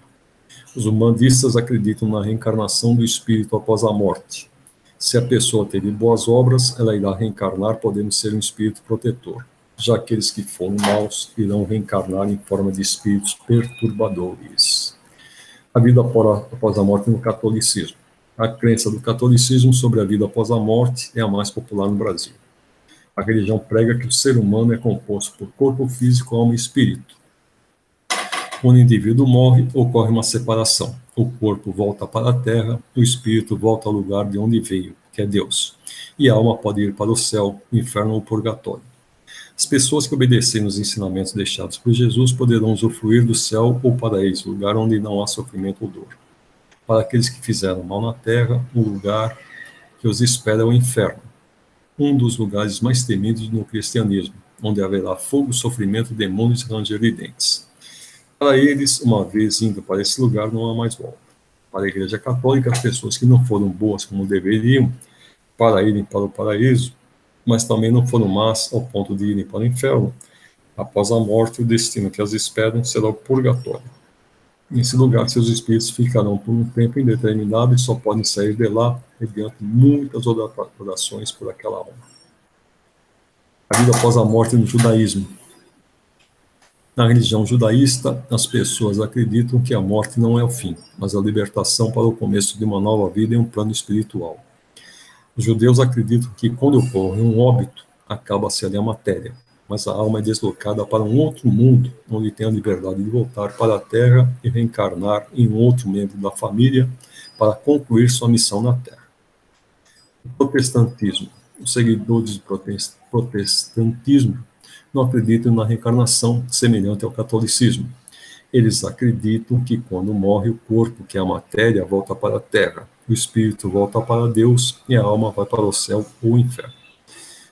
S2: Os umbandistas acreditam na reencarnação do espírito após a morte. Se a pessoa teve boas obras, ela irá reencarnar podendo ser um espírito protetor. Já aqueles que foram maus irão reencarnar em forma de espíritos perturbadores. A vida após a morte no catolicismo. A crença do catolicismo sobre a vida após a morte é a mais popular no Brasil. A religião prega que o ser humano é composto por corpo físico, alma e espírito. Quando o indivíduo morre, ocorre uma separação. O corpo volta para a terra, o espírito volta ao lugar de onde veio, que é Deus. E a alma pode ir para o céu, o inferno ou o purgatório. As pessoas que obedecerem os ensinamentos deixados por Jesus poderão usufruir do céu ou paraíso, lugar onde não há sofrimento ou dor. Para aqueles que fizeram mal na terra, o lugar que os espera é o inferno, um dos lugares mais temidos no cristianismo, onde haverá fogo, sofrimento, demônios e ranger de dentes. Para eles, uma vez indo para esse lugar, não há mais volta. Para a Igreja Católica, as pessoas que não foram boas como deveriam para irem para o paraíso, mas também não foram más ao ponto de irem para o inferno, após a morte, o destino que as esperam será o purgatório. Nesse lugar, seus espíritos ficarão por um tempo indeterminado e só podem sair de lá mediante muitas orações por aquela alma. A vida após a morte no judaísmo. Na religião judaísta, as pessoas acreditam que a morte não é o fim, mas a libertação para o começo de uma nova vida em um plano espiritual. Os judeus acreditam que quando ocorre um óbito, acaba-se ali a matéria, mas a alma é deslocada para um outro mundo, onde tem a liberdade de voltar para a Terra e reencarnar em um outro membro da família para concluir sua missão na Terra. O protestantismo. Os seguidores do protestantismo não acreditam na reencarnação semelhante ao catolicismo. Eles acreditam que quando morre o corpo, que é a matéria, volta para a Terra, o espírito volta para Deus e a alma vai para o céu ou o inferno.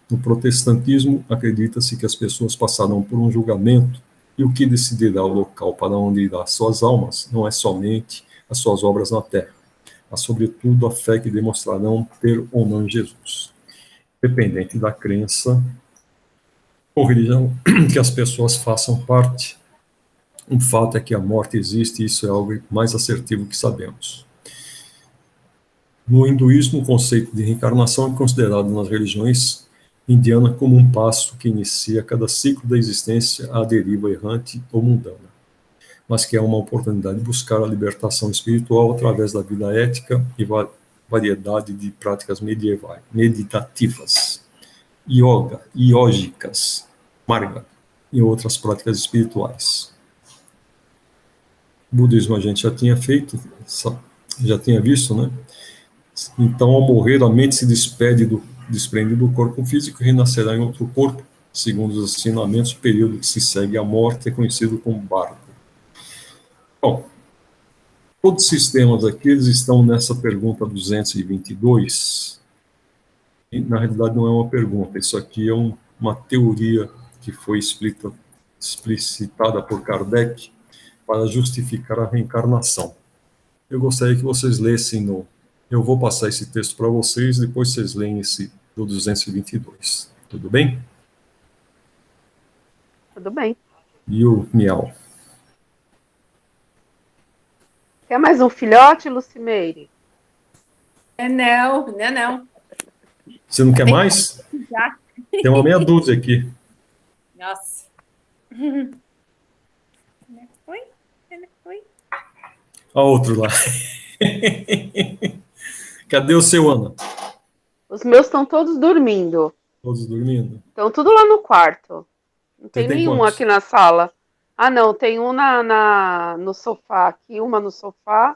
S2: No protestantismo, acredita-se que as pessoas passarão por um julgamento e o que decidirá o local para onde irá suas almas não é somente as suas obras na Terra, mas sobretudo a fé que demonstrarão ter ou não em Jesus. Dependente da crença ou religião que as pessoas façam parte, o fato é que a morte existe e isso é algo mais assertivo que sabemos. No hinduísmo, o conceito de reencarnação é considerado nas religiões indianas como um passo que inicia cada ciclo da existência à deriva errante ou mundana, mas que é uma oportunidade de buscar a libertação espiritual através da vida ética e variedade de práticas meditativas, iógicas, marga e outras práticas espirituais. O budismo a gente já tinha feito, já tinha visto, né? Então, ao morrer, a mente se desprende do corpo físico e renascerá em outro corpo. Segundo os ensinamentos, o período que se segue à morte é conhecido como bardo. Bom, todos os sistemas aqui eles estão nessa pergunta 222. na realidade não é uma pergunta, isso aqui é uma teoria que foi explicitada por Kardec para justificar a reencarnação. Eu gostaria que vocês lessem eu vou passar esse texto para vocês, depois vocês leem esse do 222. Tudo bem?
S1: Tudo bem.
S2: E o Miau?
S1: Quer mais um filhote, Lucimeire?
S4: Não.
S2: Você não quer mais?
S4: Já.
S2: Tem uma meia dúzia aqui.
S4: Nossa. Oi?
S2: Olha outro lá. Cadê o seu, Ana?
S1: Os meus estão todos dormindo.
S2: Todos dormindo?
S1: Estão tudo lá no quarto. Não tem
S2: tem
S1: nenhum
S2: quantos?
S1: aqui na sala. Ah, não, tem um no sofá aqui, uma no sofá,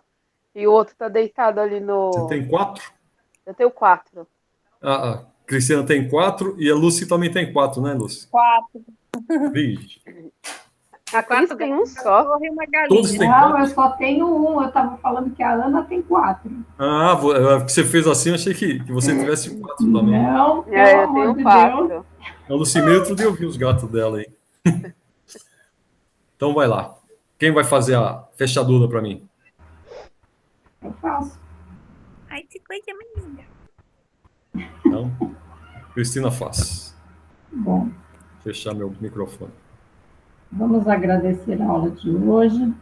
S1: e o outro tá deitado ali no...
S2: Você tem 4?
S1: Eu tenho 4.
S2: A Cristiana tem 4 e a Lucy também tem 4, né, Lucy?
S4: 4.
S2: Vixe.
S1: A Cris tem um só.
S2: Todos têm
S3: Não,
S2: 4?
S3: eu só tenho um. Eu estava falando que a Ana tem 4.
S2: Ah, porque você fez assim, eu achei que você tivesse 4 também.
S3: Não,
S1: Eu
S3: pelo amor
S1: tenho
S3: de
S1: 4.
S3: Deus.
S2: A Lucimeire, outro dia eu vi os gatos dela aí. Então vai lá. Quem vai fazer a fechadura para mim?
S3: Eu faço.
S4: Ai, que coisa mais linda.
S2: Então, Cristina faz.
S3: Bom,
S2: Fechar meu microfone.
S3: vamos agradecer a aula de hoje,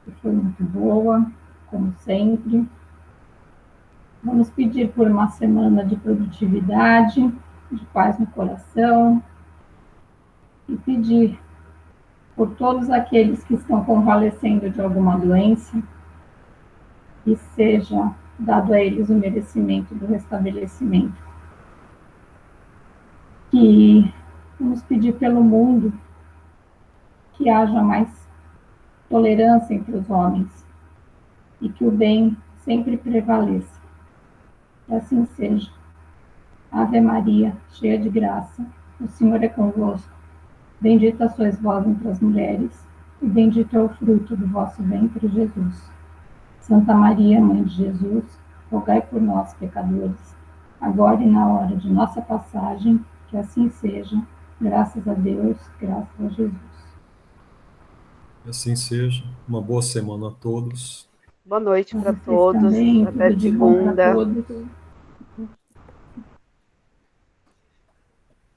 S3: que foi muito boa, como sempre. Vamos pedir por uma semana de produtividade, de paz no coração, e pedir por todos aqueles que estão convalescendo de alguma doença, que seja dado a eles o merecimento do restabelecimento. Que vamos pedir pelo mundo que haja mais tolerância entre os homens e que o bem sempre prevaleça. Que assim seja. Ave Maria, cheia de graça, o Senhor é convosco. Bendita sois vós entre as mulheres, e bendito é o fruto do vosso ventre, Jesus. Santa Maria, Mãe de Jesus, rogai por nós, pecadores, agora e na hora de nossa passagem, que assim seja. Graças a Deus, graças a Jesus.
S2: Que assim seja. Uma boa semana a todos.
S1: Boa noite para
S3: Vocês
S1: todos.
S3: também,
S1: Até
S3: tudo de bom para
S1: segunda.
S3: todos.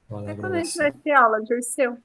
S2: Vai lá,
S4: Até quando a gente
S2: gravação.
S4: vai ter aula, Dirceu?